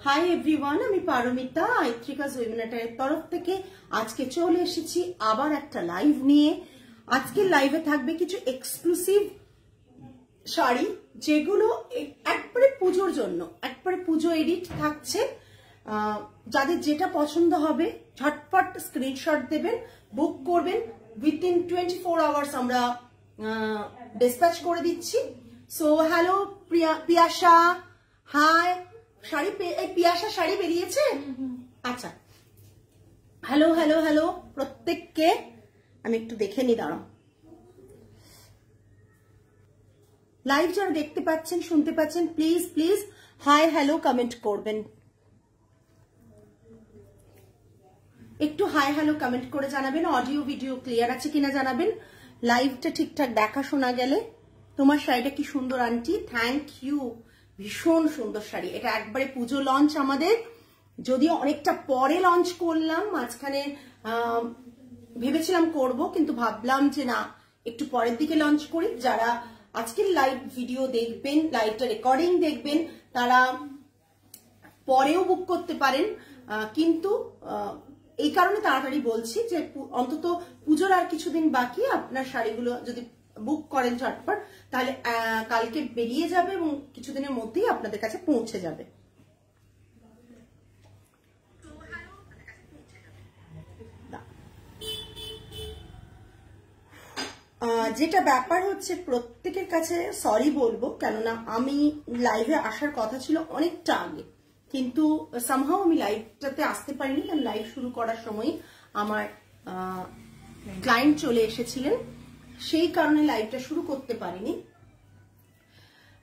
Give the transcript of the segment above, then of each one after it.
Hi everyone, আমি পারমিতা আইত্রিকাস ওয়েবিনারের তরফ থেকে আজকে চলে এসেছি আবার একটা লাইভ নিয়ে। আজকের লাইভে থাকবে কিছু এক্সক্লুসিভ শাড়ি, যেগুলো একবারে পুজোর জন্য, একবারে পুজো এডিট থাকছে। যাদের যেটা পছন্দ হবে ঝটপট স্ক্রিনশট দেবেন, বুক করবেন, উইথিন 24 আওয়ার্স আমরা ডিসপ্যাচ করে দিচ্ছি। So hello Piyasa, hi. Sari Piyasa sari বেরিয়েছে? আচ্ছা, হ্যালো হ্যালো হ্যালো প্রত্যেককে। আমি একটু দেখে নি, দাঁড়াও। লাইভ যারা দেখতে পাচ্ছেন, শুনতে পাচ্ছেন, please please hi hello comment করবেন। একটু হাই হ্যালো কমেন্ট করে জানাবেন। অডিও ভিডিও ক্লিয়ার আছে কিনা জানাবেন। লাইভটা ঠিকঠাক দেখা শোনা গেলে। তোমার শাড়িটা কি সুন্দর আন্টি, থ্যাংক ইউ। ভীষণ সুন্দর শাড়ি। এটা একবারে পুজো লঞ্চ আমাদের, যদিও অনেকটা পরে লঞ্চ করলাম। মাঝখানে ভেবেছিলাম করব, কিন্তু ভাবলাম যে না, একটু পরের দিকে লঞ্চ করি। যারা আজকের লাইভ ভিডিও দেখবেন, লাইভটা রেকর্ডিং দেখবেন, তারা পরেও বুক করতে পারেন। কিন্তু এই কারণে তাড়াতাড়ি বলছি যে অন্তত পুজোর আর কিছুদিন বাকি। আপনার শাড়িগুলো যদি বুক করেন ঝটপট, তাহলে কালকে বেরিয়ে যাবে এবং কিছুদিনের মধ্যেই আপনাদের কাছে পৌঁছে যাবে। যেটা ব্যাপার হচ্ছে, প্রত্যেকের কাছে সরি বলবো, কেননা আমি লাইভে আসার কথা ছিল অনেকটা আগে, কিন্তু সামহাও আমি লাইভটাতে আসতে পারিনি। কারণ লাইভ শুরু করার সময় আমার ক্লায়েন্ট চলে এসেছিলেন, সেই কারণে লাইভটা শুরু করতে পারিনি।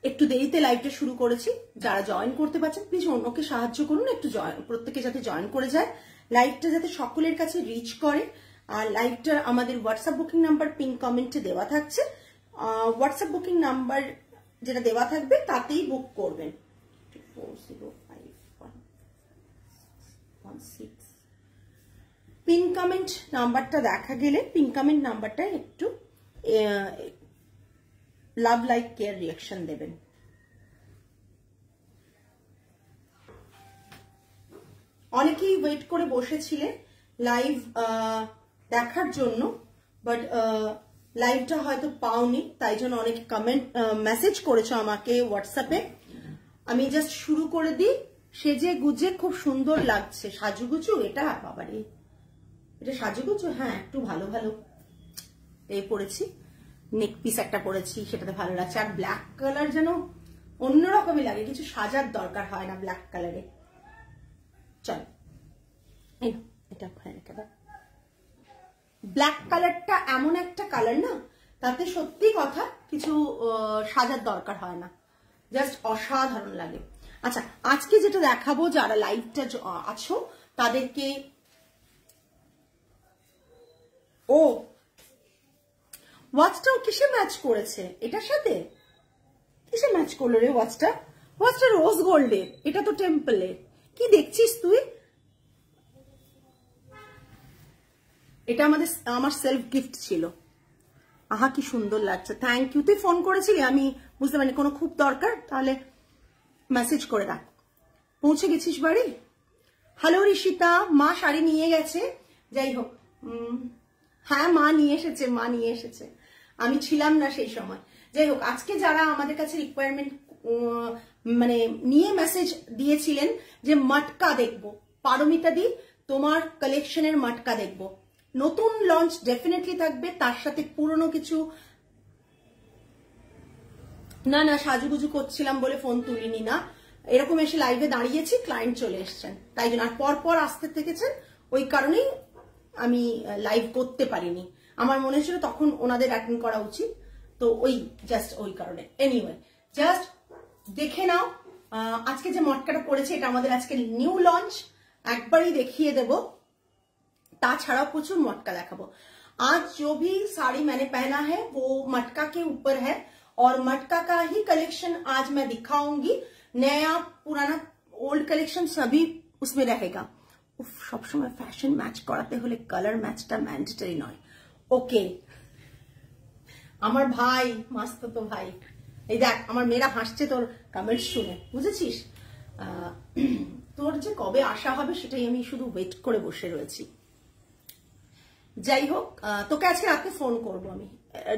একটু দেরিতে লাইভটা শুরু করেছি। যারা জয়েন করতে পারছেন প্লিজ অন্যকে সাহায্য করুন, একটু প্রত্যেকে যাতে জয়েন করে যায়, লাইভটা যাতে সকলের কাছে রিচ করে। আর লাইভটা আমাদের হোয়াটসঅ্যাপ বুকিং নাম্বার পিন কমেন্টে দেওয়া থাকছে। হোয়াটসঅ্যাপ বুকিং নাম্বার যেটা দেওয়া থাকবে তাতেই বুক করবেন। 405116। পিন কমেন্ট নাম্বারটা দেখা গেলে পিন কমেন্ট নাম্বারটা একটু লাভ লাইক কেয়ার রিয়াকশন দেবেন। অনেকেই ওয়েট করে বসেছিলেন লাইভ দেখার জন্য, বাট লাইভটা হয়তো পাওনি, তাই জন্য অনেকে কমেন্ট মেসেজ করেছো আমাকে হোয়াটসঅ্যাপে। আমি জাস্ট শুরু করে দিই। সেজে গুজে খুব সুন্দর লাগছে। সাজুগুজু এটা, বাবারে এটা সাজুগুজু। হ্যাঁ, একটু ভালো ভালো এই পরেছি, নেক পিস একটা পরেছি, সেটাতে ভালো লাগছে। আর ব্ল্যাক কালার যেন অন্যরকমই লাগে, কিছু সাজার দরকার হয় না ব্ল্যাক কালারে। চল, এটা ব্ল্যাক কালারটা এমন একটা কালার না, তাতে সত্যি কথা কিছু সাজার দরকার হয় না, জাস্ট অসাধারণ লাগে। আচ্ছা, আজকে যেটা দেখাবো, যারা লাইভটা আছো তাদেরকে, ও ওয়াচটাও কিসে ম্যাচ করেছে এটার সাথে? কিসে ম্যাচ করলো রে ওয়াচটা? ওয়াচটা রোজ গোল্ডের, এটা তো টেম্পলের। কি দেখছিস তুই? এটা আমার সেলফ গিফট ছিল। আহা কি সুন্দর লাগছে, থ্যাংক ইউ। তুই ফোন করেছিলি, আমি বুঝতে পারিনি, কোনো খুব দরকার, তাহলে মেসেজ করে রাখ। পৌঁছে গেছিস বাড়ি? হ্যালো ঋষিতা, মা শাড়ি নিয়ে গেছে। যাই হোক, হ্যাঁ মা নিয়ে এসেছে, মা নিয়ে এসেছে, আমি ছিলাম না সেই সময়। যাই হোক, আজকে যারা আমাদের কাছে রিকোয়ারমেন্ট মানে নিয়ে মেসেজ দিয়েছিলেন যে মটকা দেখবো, পারমিতা দি তোমার কালেকশনের মটকা দেখবো, নতুন লঞ্চ ডেফিনেটলি থাকবে, তার সাথে পুরনো কিছু। না না, সাজুগুজু করছিলাম বলে ফোন তুলিনি না, এরকম এসে লাইভে দাঁড়িয়েছি, ক্লায়েন্ট চলে এসছেন তাই জন্য। আর পর আসতে থেকেছেন, ওই কারণেই আমি লাইভ করতে পারিনি। আমার মনে হয়েছিল তখন ওনাদের অ্যাটেন্ড করা উচিত, তো ওই জাস্ট ওই কারণে। এনিওয়ে, জাস্ট দেখে নাও আজকে যে মটকাটা পড়েছে, এটা আমাদের আজকে নিউ লঞ্চ, একবারই দেখিয়ে দেব। ताछड़ा प्रचुर मटका देखाबो। आज जो भी साड़ी मैंने पहना है वो मटका के ऊपर है, और मटका का ही कलेक्शन आज मैं दिखाऊंगी। नया पुराना ओल्ड कलेक्शन सभी उसमें रहेगा। सब समय फैशन मैच कराते होले कलर मैचटा मैंडेटरी नय। ओके আমার ভাই, মস্ত তো ভাই, এই দেখ আমার মেয়েরা হাসছে তোর কমেন্টস শুনে, বুঝেছিস? তোর যে কবে আসা হবে সেটাই আমি শুধু ওয়েট করে বসে রয়েছি। যাই হোক, তোকে আজকে রাতে ফোন করবো আমি,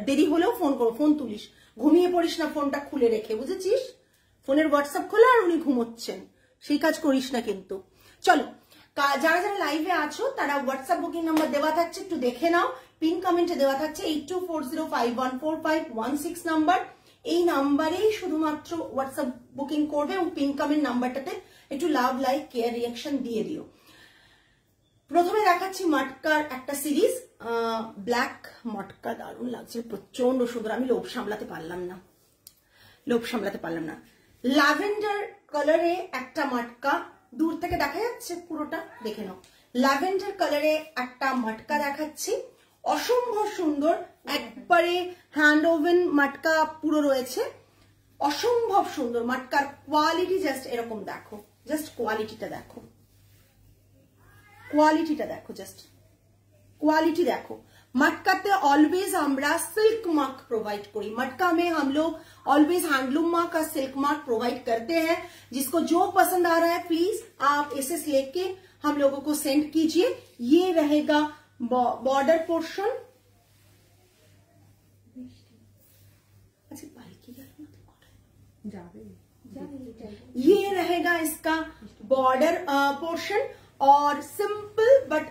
দেরি হলেও ফোন করবো, ফোন তুলিস, ঘুমিয়ে পড়িস না ফোনটা খুলে রেখে, বুঝেছিস? ফোনের হোয়াটসঅ্যাপ খোলা আর উনি ঘুমোচ্ছেন, সেই কাজ করিস না কিন্তু। চলো, যারা যারা লাইভে আছো তারা হোয়াটসঅ্যাপ বুকিং নাম্বার দেওয়া থাকছে, একটু দেখে নাও, পিন কমেন্টে দেওয়া থাকছে 8240514516 নাম্বার। এই নাম্বারেই শুধুমাত্র হোয়াটসঅ্যাপ বুকিং করবে এবং পিন কমেন্ট নাম্বারটাতে একটু লাভ, লাইক, কেয়ার, রিয়াকশন দিয়ে দিও। প্রথমে দেখাচ্ছি মটকার একটা সিরিজ, ব্ল্যাক মটকা, দারুণ লাগছে, প্রচন্ড সুন্দর। আমি লোভ সামলাতে পারলাম না। ল্যাভেন্ডার কালারে একটা মটকা, দূর থেকে দেখা যাচ্ছে, পুরোটা দেখে নাও। ল্যাভেন্ডার কালারে একটা মটকা দেখাচ্ছি, অসম্ভব সুন্দর, একবারে হ্যান্ড ওভেন মটকা পুরো রয়েছে, অসম্ভব সুন্দর। মটকার কোয়ালিটি জাস্ট এরকম দেখো, জাস্ট কোয়ালিটিটা দেখো, জাস্ট क्वालिटी देखो। मटका ते ऑलवेज हमरा सिल्क मार्क प्रोवाइड करी, मटका में हम लोग ऑलवेज हैंडलूम मार्क का सिल्क मार्क प्रोवाइड करते हैं। जिसको जो पसंद आ रहा है प्लीज आप एसएस लेके हम लोगों को सेंड कीजिए। ये रहेगा बॉर्डर पोर्शन, ये रहेगा इसका बॉर्डर पोर्शन और सिंपल बट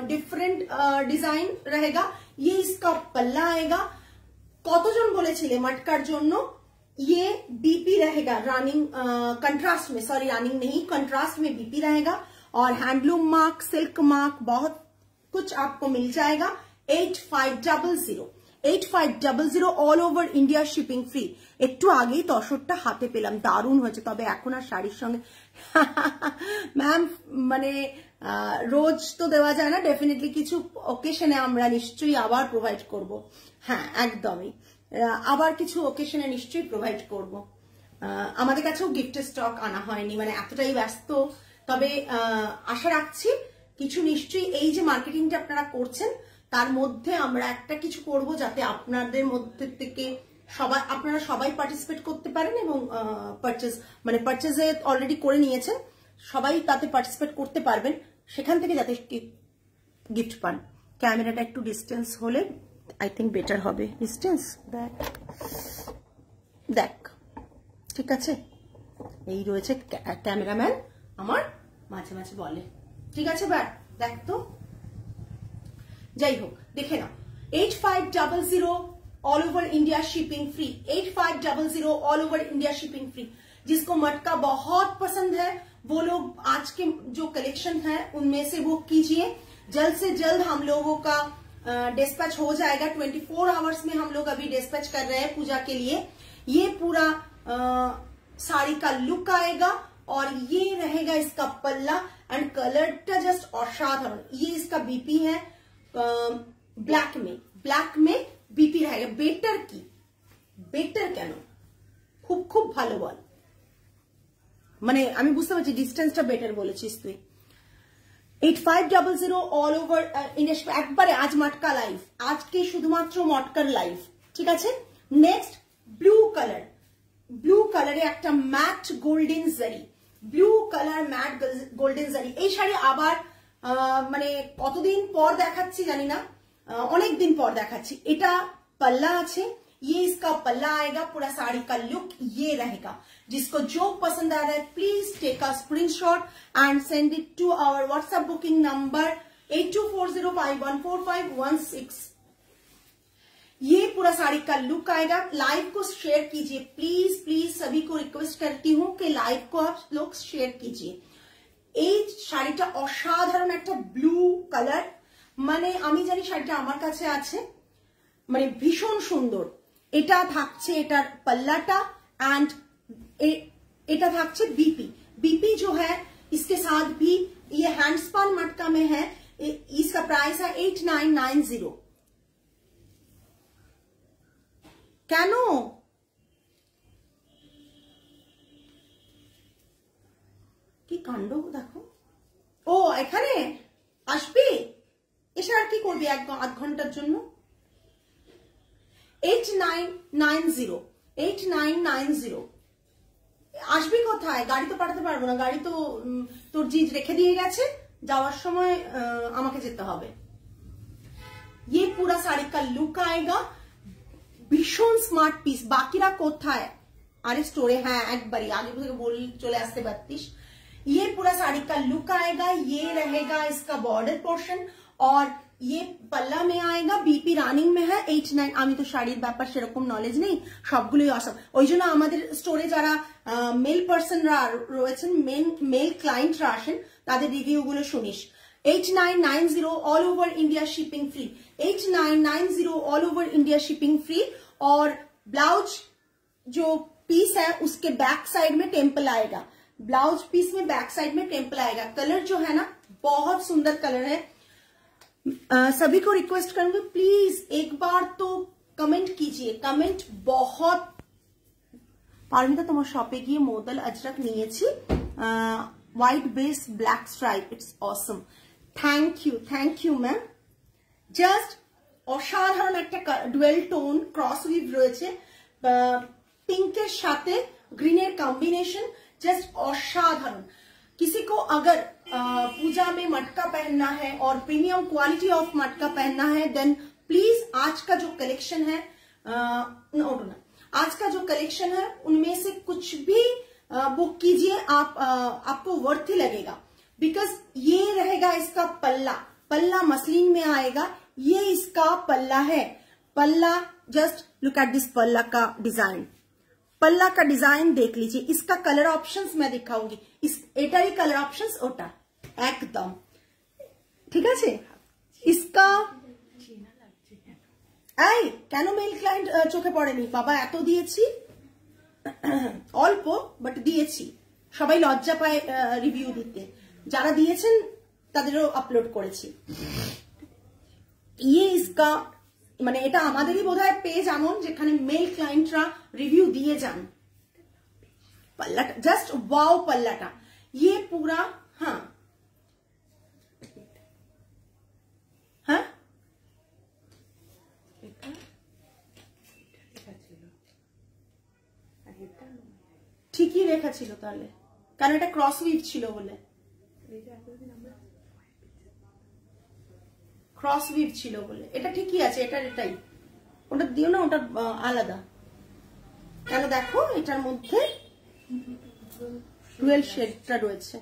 डिफरेंट डिजाइन रहेगा। ये इसका पल्ला आएगा। কতজন বলেছিলে মটকার জন্য ये बीपी रहेगा रनिंग कंट्रास्ट में, सॉरी रनिंग नहीं, कंट्रास्ट में बीपी रहेगा और हैंडलूम मार्क, सिल्क मार्क, बहुत कुछ आपको मिल जाएगा। 8500 all over India shipping free. একটু আগেই তসরটা হাতে পেলাম, দারুণ হয়েছে। তবে এখন আর শাড়ির সঙ্গে ম্যাম মানে রোজ তো দেওয়া যায় না, ডেফিনেটলি কিছু ওকেশনে আমরা নিশ্চয়ই আবার প্রোভাইড করব। হ্যাঁ একদমই, আবার কিছু ওকেশনে নিশ্চয়ই প্রোভাইড করব। আমাদের কাছেও গিফটের স্টক আনা হয়নি, মানে এতটাই ব্যস্ত। তবে আশা রাখছি কিছু নিশ্চয়ই, এই যে মার্কেটিংটা আপনারা করছেন তার মধ্যে আমরা একটা কিছু করব যাতে আপনাদের মধ্যে থেকে আপনারা সবাই পার্টিসিপেট করতে পারেন এবং পারচেজে অলরেডি করে নিয়েছেন, সবাই তাতে পার্টিসিপেট করতে পারবেন, সেখান থেকে যাতে গিফট পান। ক্যামেরাটা একটু ডিস্টেন্স হলে আই থিঙ্ক বেটার হবে। ডিস্টেন্স দেখ, ঠিক আছে? এই রয়েছে ক্যামেরাম্যান আমার, মাঝে মাঝে বলে, ঠিক আছে ব্যাট দেখ তো। যাই হোক, দেখে নাও। 8500 all over India shipping free, 8500 all over India shipping free. जिसको मटका बहुत पसंद है वो लोग आज के जो कलेक्शन है उनमें से बुक कीजिए। जल्द से जल्द हम लोगों का डिस्पैच हो जाएगा। 24 आवर्स में हम लोग अभी डिस्पैच कर रहे हैं पूजा के लिए। ये पूरा साड़ी का लुक आएगा और ये रहेगा इसका पल्ला एंड कलरটা जस्ट असाधारण। ये इसका बीपी है ब्लैक में बीपी रहेगा। बेटर কেন, খুব ভালো বল, মানে আমি বুঝতে পারছি ডিস্টেন্সটা বেটার বলেছিস তুই। 8500 অল ওভার ইন্ডিয়া, একবারে আজ মটকা লাইভ, আজকে শুধুমাত্র মটকার লাইভ, ঠিক আছে? নেক্সট ব্লু কালারে একটা ম্যাট গোল্ডেন জারি, ব্লু কালার ম্যাট গোল্ডেন জারি। এই শাড়ি আবার মানে কতদিন পর দেখাচ্ছি জানি না, অনেক दिन पर দেখাচ্ছি। এটা पल्ला আছে, ये इसका पल्ला आएगा, पूरा साड़ी का लुक ये रहेगा। जिसको जो पसंद आ रहा है please take a screenshot and send it to our WhatsApp booking number 8240514516। ये पूरा साड़ी का लुक आएगा। लाइव को शेयर कीजिए प्लीज, सभी को रिक्वेस्ट करती हूँ कि लाइव को आप लोग शेयर कीजिए। এই শাড়িটা অসাধারণ একটা ব্লু কালার, মানে আমি জানি শাড়িটা আমার কাছে আছে, মানে ভীষণ সুন্দর। এটা থাকছে এটার पल्लाटा एंड এটা থাকছে बीपी जो है इसके साथ भी ये हैंडस्पन मटका में है। इसका प्राइस है 8990। কেন কি কাণ্ড দেখো। ও এখানে আসবি, এসে আর কি করবি আধ ঘন্টার জন্য। 8990 আসবি কোথায়, গাড়ি তো পাঠাতে পারবো না, গাড়ি তো তোর জিজ রেখে দিয়ে গেছে, যাওয়ার সময় আমাকে যেতে হবে। ये पूरा साड़ी का लुक आएगा, भीषण स्मार्ट पीस। बाकीरा कोথায়, अरे स्टोरे है एक बारी आगे बोल चले आसते 32। ये पूरा साड़ी का लुक आएगा, ये रहेगा इसका बॉर्डर पोर्शन और ये पल्ला में आएगा, बीपी रानिंग में है 89। আমি তো শাড়ির ব্যাপার সেরকম নলেজ নেই, সবগুলোই অসম। ওই জন্য আমাদের স্টোরে যারা মেল পার্সনরা রয়েছেন, মেল ক্লায়েন্টরা আসেন, তাদের রিভিউ গুলো শুনিস। 8990 all over India shipping free, 8990 all over India shipping free. और ब्लाउज जो पीस है उसके बैक साइड में टेम्पल आएगा, ब्लाउज पीस में बैक साइड में टेम्पल आएगा। कलर जो है ना बहुत सुंदर कलर है। सभी को रिक्वेस्ट करूंगी प्लीज एक बार तो कमेंट कीजिए, कमेंट बहुत। पारमिता তোমার শপে গিয়ে মোদল আজরাক নিয়েছি, white base black stripe, it's awesome. Thank you ma'am. Just অসাধারণ একটা ডুয়েল টোন ক্রস উইভ রয়েছে, পিঙ্কের সাথে গ্রিনের কম্বিনেशन, জাস্ট অসাধারণ। किसी को अगर पूजा में मटका पहनना है और प्रीमियम क्वालिटी ऑफ मटका पहनना है, देन प्लीज आज का जो कलेक्शन है आज का जो कलेक्शन है उनमें से कुछ भी बुक कीजिए, आपको वर्थी लगेगा। बिकॉज ये रहेगा इसका पल्ला, पल्ला मसलिन में आएगा, ये इसका पल्ला है। पल्ला जस्ट लुक एट दिस पल्ला का डिजाइन, पल्ला का डिजाइन देख लीजिए। इसका कलर ऑप्शंस मैं दिखाऊंगी, इस एटारी कलर ऑप्शंस ओटा एकदम ठीक है। इसका এই কেন মেল ক্লায়েন্ট চোখে পড়েনি বাবা, এত দিয়েছি অল্প বাট দিয়েছি, সবাই লজ্জা পায় রিভিউ দিতে, যারা দিয়েছেন তাদেরও আপলোড করেছি। ये इसका মানে এটা আমাদেরই বোধহয় পেজ এমন যেখানে মেল ক্লায়েন্টরা রিভিউ দিয়ে যান। पल्लाटा जस्ट वाओ, पल्लाटा ये पूरा हाँ हाँ ঠিকই লেখা ছিল তাহলে, কারণ এটা ক্রস উইভ ছিল বলে, ক্রস উইভ ছিল বলে এটা ঠিকই আছে। এটাই ওটা দিও না, ওটা আলাদা। কেন দেখো এটার মধ্যে ডুয়েল শেডটা রয়েছে,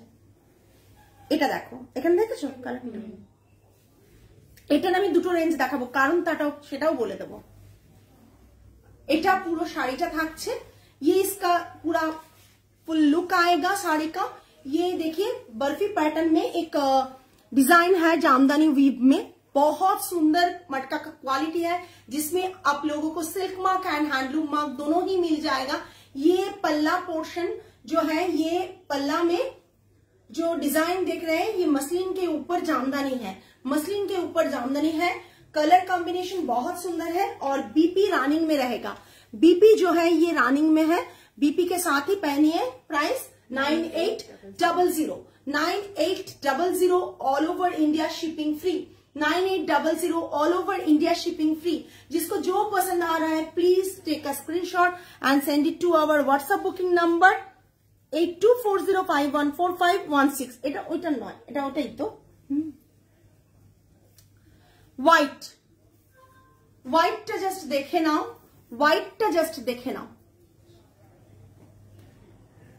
এটা দেখো এখানে দেখেছো কালারটা। এটা আমি দুটো রেঞ্জ দেখাবো কারণ সেটাও বলে দেবো। এটা পুরো শাড়িটা থাকছে, ये इसका पूरा फुल लुक आएगा साड़ी का। ये देखिए बर्फी पैटर्न में एक डिजाइन है जामदानी वीव में, बहुत सुंदर मटका का क्वालिटी है, जिसमें आप लोगों को silk mark and handloom mark दोनों ही मिल जाएगा। ये पल्ला पोर्शन जो है, ये पल्ला में जो डिजाइन देख रहे हैं, ये मसलिन के ऊपर जामदानी है, मसलिन के ऊपर जामदानी है। कलर कॉम्बिनेशन बहुत सुंदर है और बीपी रानिंग में रहेगा। बीपी जो है ये रानिंग में है, बीपी के साथ ही पहनिए। Price 9800 all over India shipping free, 9800 all over India shipping free. जिसको जो पसंद आ रहा है please take a screenshot and send it to our WhatsApp booking number 8240514516। এটা ওইটা নয়, এটা ওটাই তো। হোয়াইটটা জাস্ট দেখে নাও, হোয়াইটটা জাস্ট দেখে নাও,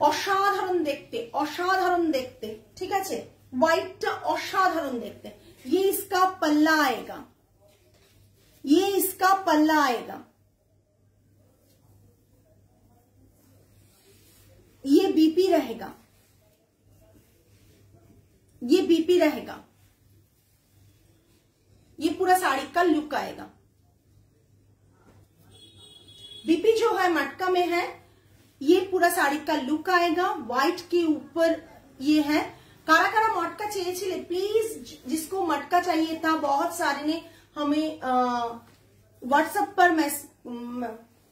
অসাধারণ দেখতে, অসাধারণ দেখতে, ঠিক আছে। হোয়াইটটা অসাধারণ দেখতে। ये इसका पल्ला आएगा, ये इसका पल्ला आएगा। ये बीपी रहेगा, ये बीपी रहेगा। ये पूरा साड़ी का लुक आएगा। बीपी जो है मटका में है, ये पूरा साड़ी का लुक आएगा। व्हाइट के ऊपर ये है। कारा कारा मटका चाहिए प्लीज, जिसको मटका चाहिए था, बहुत सारे ने हमें व्हाट्सएप पर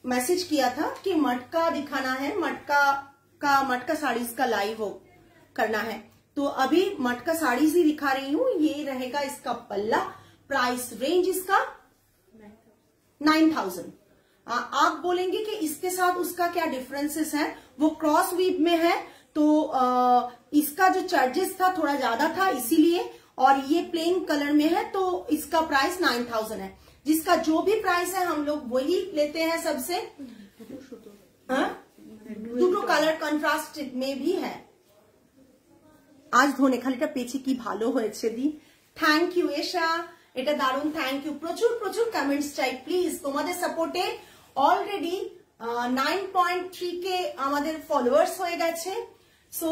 मैसेज किया था कि मटका दिखाना है, मटका साड़ीज का लाइव हो करना है, तो अभी मटका साड़ीज ही दिखा रही हूँ। ये रहेगा इसका पल्ला। प्राइस रेंज इसका 9000, आप बोलेंगे कि इसके साथ उसका क्या डिफरेंसेस है, वो क्रॉस वीव में है तो इसका जो चार्जेस था थोड़ा ज्यादा था इसीलिए, और ये प्लेन कलर में है तो इसका प्राइस 9000 है। जिसका जो भी प्राइस है हम लोग वही लेते हैं सबसे। দুটো কালার কন্ট্রাস্ট মে ভি হ্যাঁ। আজ ধনে খালিটা পেছি কি ভালো হয়েছে দি, থ্যাংক ইউ এশা, এটা দারুণ, থ্যাংক ইউ। প্রচুর প্রচুর কমেন্টস চাই প্লিজ, তোমাদের সাপোর্টে অলরেডি 9.3K আমাদের ফলোয়ার্স হয়ে গেছে। সো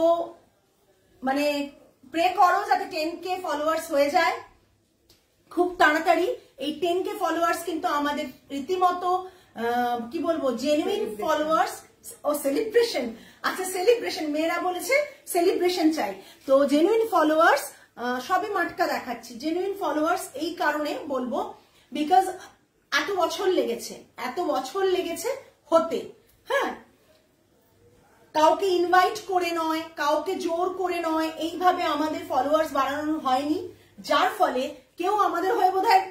মানে প্রে করো যাতে 10K ফলোয়ার্স হয়ে যায় খুব তাড়াতাড়ি। এই 10K ফলোয়ার্স কিন্তু আমাদের রীতিমতো কি বলবো জেনুইন ফলোয়ার্স ও সেলিব্রেশন। আচ্ছা সেলিব্রেশন, মেয়েরা বলেছে সেলিব্রেশন চাই, তো জেনুইন ফলোয়ার্স সবই মাটকা দেখাচ্ছি। জেনুইন ফলোয়ার্স এই কারণে বলবো বিকজ এত বছর লেগেছে হতে, হ্যাঁ কাউকে ইনভাইট করে নয়, কাউকে জোর করে নয়, এইভাবে আমাদের ফলোয়ার্স বাড়ানো হয়নি, যার ফলে কেউ আমাদের হয়ে বোধহয়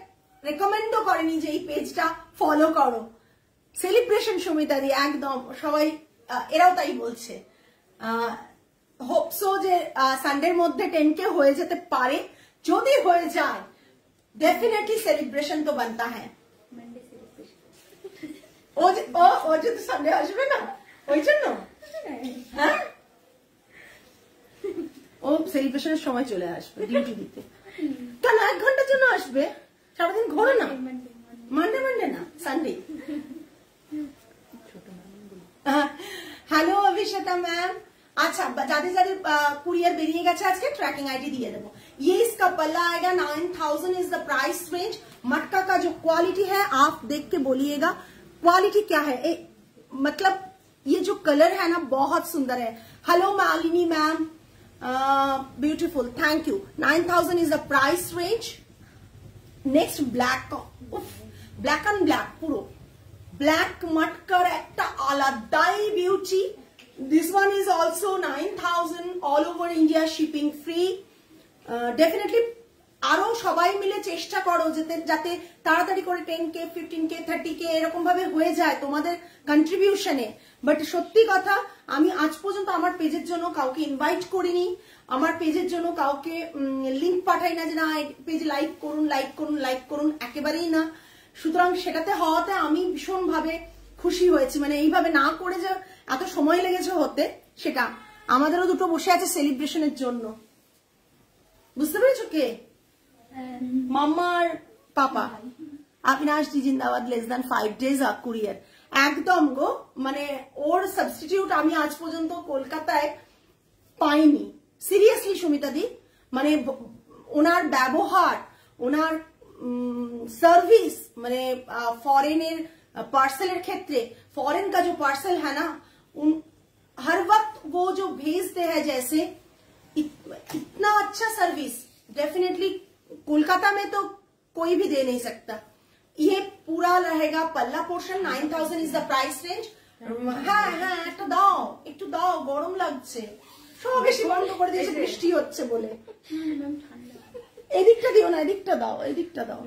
রেকমেন্ডও করেনি যে এই পেজটা ফলো করো। সেলিব্রেশন সুমিতা দি একদম সবাই এরাও তাই বলছে। হোপসো যে সানডের মধ্যে 10K হয়ে যেতে পারে, যদি হয়ে যায় डेफिनेटली सेलिब्रेशन तो बनता है। ও যে তো সানডে আসবে না ওই জন্য হ্যাঁ ও সেলিব্রেশনের সময় চলে আসবে ডিউটি দিতে। কেন 1 ঘন্টার জন্য আসবে? সারাদিন ঘোরে না, মানডে না সানডে। Hello অভিষেতা ma'am. अच्छा जादे जादे कुरियर बेरिए गया आज के ट्रैकिंग आईडी दिए देवो। ये इसका पल्ला आएगा 9000 इज द प्राइस रेंज। मटका का जो क्वालिटी है आप देख के बोलिएगा क्वालिटी क्या है। मतलब ये जो कलर है ना बहुत सुंदर है। Hello Malini ma'am, beautiful, thank you. 9000 is the price range. Next black, black and black पुरो ब्लैक मटकर एक आलादाई beauty. This one is also 9000 all over India, shipping free. Definitely আরো সবাই মিলে চেষ্টা করো যাতে তাড়াতাড়ি করে 10K 15K 30K এরকম ভাবে হয়ে যায় তোমাদের কন্ট্রিবিউশনে। বাট সত্যি কথা আমি আজ পর্যন্ত আমার পেজের জন্য কাউকে ইনভাইট করিনি, আমার পেজের জন্য কাউকে লিংক পাঠাই না যে না পেজ লাইক করুন, একেবারেই না। সুতরাং সেটাতে হওয়াতে আমি ভীষণ ভাবে খুশি হয়েছি। মানে এইভাবে না করে যে এত সময় লেগেছে হতে, সেটা আমাদেরও দুটো বসে আছে সেলিব্রেশনের জন্য। বুঝতে পেরেছো কে? মাম্মার পাপা। अविनाश जी जिंदाबाद। लेस देन 5 days कुरियर একদম গো। মানে ওর সাবস্টিটিউট আমি আজ পর্যন্ত কলকাতায় পাইনি। সিরিয়াসলি সুমিতা দি, মানে ওনার ব্যবহার, ওনার সার্ভিস, মানে ফরেনের पार्सलेर क्षेत्र, फॉरेन का जो पार्सल है ना हर वक्त वो जो भेजते हैं जैसे इतना अच्छा सर्विस डेफिनेटली कोलकाता में तो कोई भी दे नहीं सकता। ये पूरा रहेगा पल्ला portion. 9000 is the price range. हाँ हाँ একটু দাও গরম লাগছে। সব বেশি বন্ধ করে দিয়েছে বৃষ্টি হচ্ছে বলে। এদিকটা দিও না, এদিকটা দাও।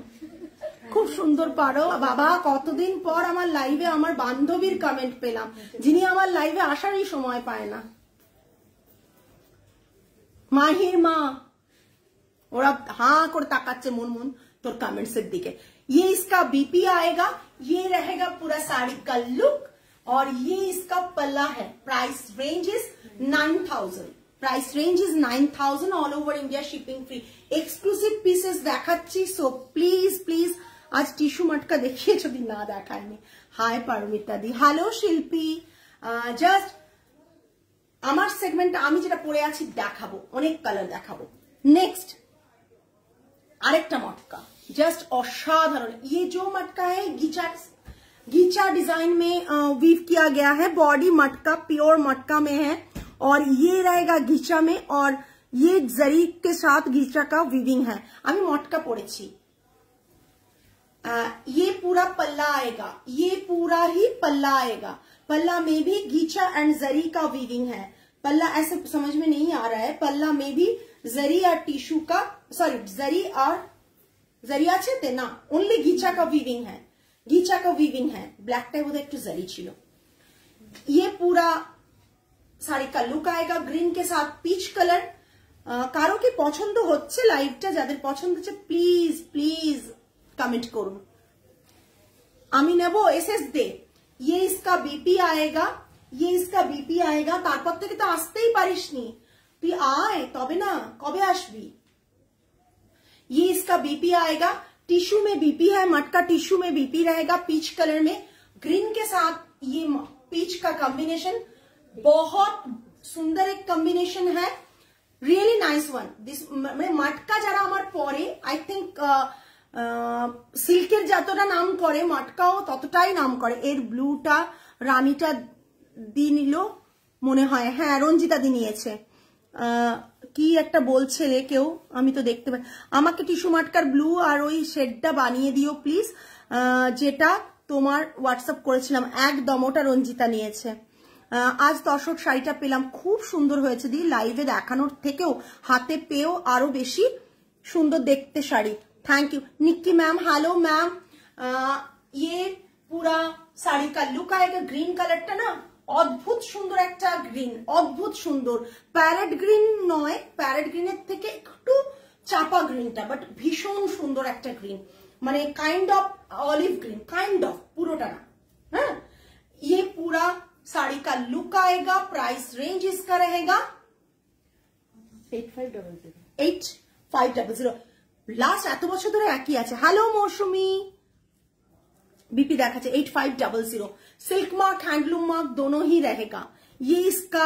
খুব সুন্দর পারো বাবা। কতদিন পর আমার লাইভে আমার বান্ধবীর কমেন্ট পেলাম, যিনি আমার লাইভে আসারই সময় পায় না। মাহির মা ওরা हाँ করে তাকাচ্ছে মন তোর কমেন্টসের দিকে। ये इसका बीपी आएगा, ये रहेगा पूरा साड़ी का लुक और ये इसका पल्ला है। Price range is 9000। Price range is 9000 all over India, shipping free. Exclusive pieces দেখাচ্ছি। सो प्लीज आज टिश्यू मटका देखिए যদি না দেখায়নি। হাই পারমিতা দি, হ্যালো শিল্পী। জাস্ট আমার সেগমেন্টে আমি যেটা পরে আছি দেখাবো, অনেক কালার দেখাবো। नेक्स्ट আরেকটা মটকা जस्ट असाधारण। ये जो मटका है गीचा डिजाइन में वीव किया गया है। बॉडी मटका प्योर मटका में है और ये रहेगा गीचा में, और ये जरी के साथ गीचा का वीविंग है। আমি মটকা পরেছি। ये पूरा पल्ला आएगा, ये पूरा ही पल्ला आएगा। पल्ला में भी गीचा एंड जरी का वीविंग है। पल्ला ऐसे समझ में नहीं आ रहा है, पल्ला में भी जरी और टिश्यू का, सॉरी जरी और जरिया थे ना, ओनली गीचा का वीविंग है। गीचा का वीविंग है, ब्लैकटा बोधहय একটু জারি ছিল। ये पूरा শাড়ি का लुक आएगा ग्रीन के साथ पीच कलर। কারো কি পছন্দ হচ্ছে লাইভটা? যাদের পছন্দ হচ্ছে প্লিজ প্লিজ কমেন্ট করুন। আমি নেব এসএস দে। ये इसका बीपी आएगा, ये इसका बीपी आएगा। তারপর থেকে তো আসতেই পারিসনি তুই, আয় তবে না, কবে আসবি? ये इसका बीपी आएगा, टिश्यू में बीपी है, मटका टिश्यू में बीपी रहेगा पीच कलर में, ग्रीन के साथ ये पीच का कॉम्बिनेशन बहुत सुंदर एक कॉम्बिनेशन है, रियली नाइस वन। दिस मटका যারা আমার পরে আই থিঙ্ক সিল্কের যতটা নাম করে মটকাও ততটাই নাম করে। এর ব্লুটা রানীটা দিয়ে নিল মনে হয়, হ্যাঁ রঞ্জিতা দিয়ে নিয়েছে। কি একটা বলছে রে কেউ, আমি তো দেখতে পাই। আমাকে টিস্যু মাটকার ব্লু আর ওই শেডটা বানিয়ে দিও প্লিজ, যেটা তোমার হোয়াটসঅ্যাপ করেছিলাম। একদম ওটা রঞ্জিতা নিয়েছে। আজ দর্শক শাড়িটা পেলাম, খুব সুন্দর হয়েছে দি, লাইভে দেখানোর থেকেও হাতে পেয়েও আরো বেশি সুন্দর দেখতে sari. Thank you Nikki ma'am, hello ma'am. ये पूरा শাড়ি का लुक आएगा, ग्रीन कलरটা না অদ্ভুত সুন্দর একটা গ্রিন, অদ্ভুত সুন্দর। প্যারেট গ্রিন নয়, প্যারেট গ্রিনের থেকে একটু চাপা গ্রিনটা, বাট ভীষণ সুন্দর একটা গ্রিন, মানে kind of olive green, kind of, পুরোটা না। হ্যাঁ, ये पूरा साड़ी का लुक आएगा। प्राइस रेंज इसका रहेगा 8500। লাস্ট এত বছর ধরে একই আছে। হ্যালো মৌসুমি, बीपी देखाচ্ছে 8500। सिल्क मार्क हैंडलूम मार्क दोनों ही रहेगा, ये इसका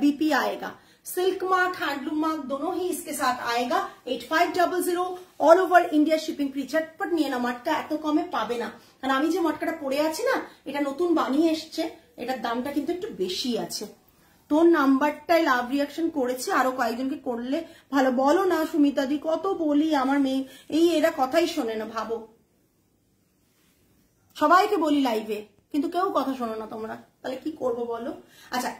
बीपी आएगा। सिल्क मार्क हैंडलूम मार्क दोनों ही इसके साथ आएगा। 8500 all over India shipping free. झटपट নিয়ে না, মটকা এত কমে পাবে না, কারণ আমি যে মটকাটা পরে আছি না, এটা নতুন বানিয়ে এসছে, এটার দামটা কিন্তু একটু বেশি আছে। তোর নাম্বারটাই লাভ রিয়াকশন করেছে, আরো কয়েকজনকে করলে ভালো। বলো না সুমিতা দি, কত বলি আমার মেয়ে, এই এরা কথাই শোনে না। ভাবো সবাইকে বলি লাইভে, কিন্তু কেউ কথা শোনো না তোমরা, তাহলে কি করব বলো? আচ্ছা,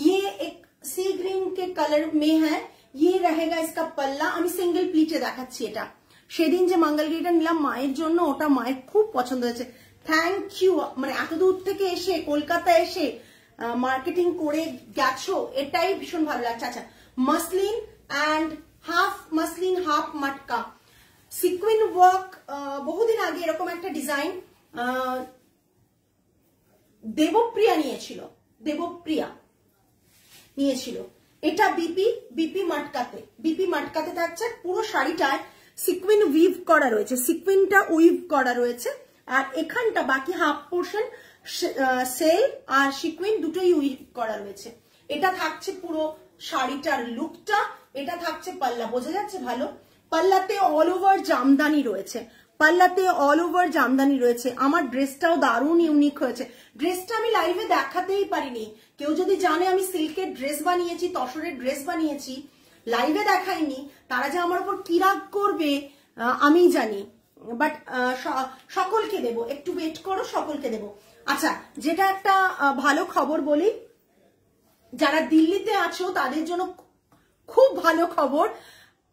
ये एक सी ग्रीन के कलर में है, ये रहेगा इसका पल्ला। আমি সিঙ্গেল প্লিটে দেখাচ্ছি এটা। সেদিন যে মঙ্গলগিরিটা নিলাম মায়ের জন্য, ওটা মায়ের খুব পছন্দ হয়েছে। Thank you. মানে এত দূর থেকে এসে কলকাতা এসে মার্কেটিং করে গেছো, এটাই ভীষণ ভালো লাগছে। আচ্ছা, muslin and half muslin half matka sequin work. বহুদিন আগে এরকম একটা ডিজাইন দেবপ্রিয়া নিয়েছিল, দেবপ্রিয়া নিয়েছিল। এটা বিপি মাটকাতে থাকছে। পুরো শাড়িটায় সিকুইন উইভ করা রয়েছে, সিকুইনটা উইভ করা রয়েছে। আর এখানটা বাকি হাফ পোর্শন সেল আর সিকুইন দুটোই উইভ করা রয়েছে। এটা থাকছে পুরো শাড়িটার লুকটা। এটা থাকছে পাল্লা, বোঝা যাচ্ছে ভালো। পাল্লাতে অল ওভার জামদানি রয়েছে, পাল্লাতে অল ওভার জামদানি রয়েছে। আমার ড্রেসটাও দারুণ ইউনিক হয়েছে। ড্রেসটা আমি লাইভে দেখাতেই পারিনি। কেউ যদি জানে আমি সিল্কের ড্রেস বানিয়েছি, তসরের ড্রেস বানিয়েছি, লাইভে দেখাইনি, তারা যে আমার উপর কি রাগ করবে আমি জানি। বাট সকলকে দেব, একটু ওয়েট করো, সকলকে দেব। আচ্ছা, যেটা একটা ভালো খবর বলি, যারা দিল্লিতে আছো তাদের জন্য খুব ভালো খবর।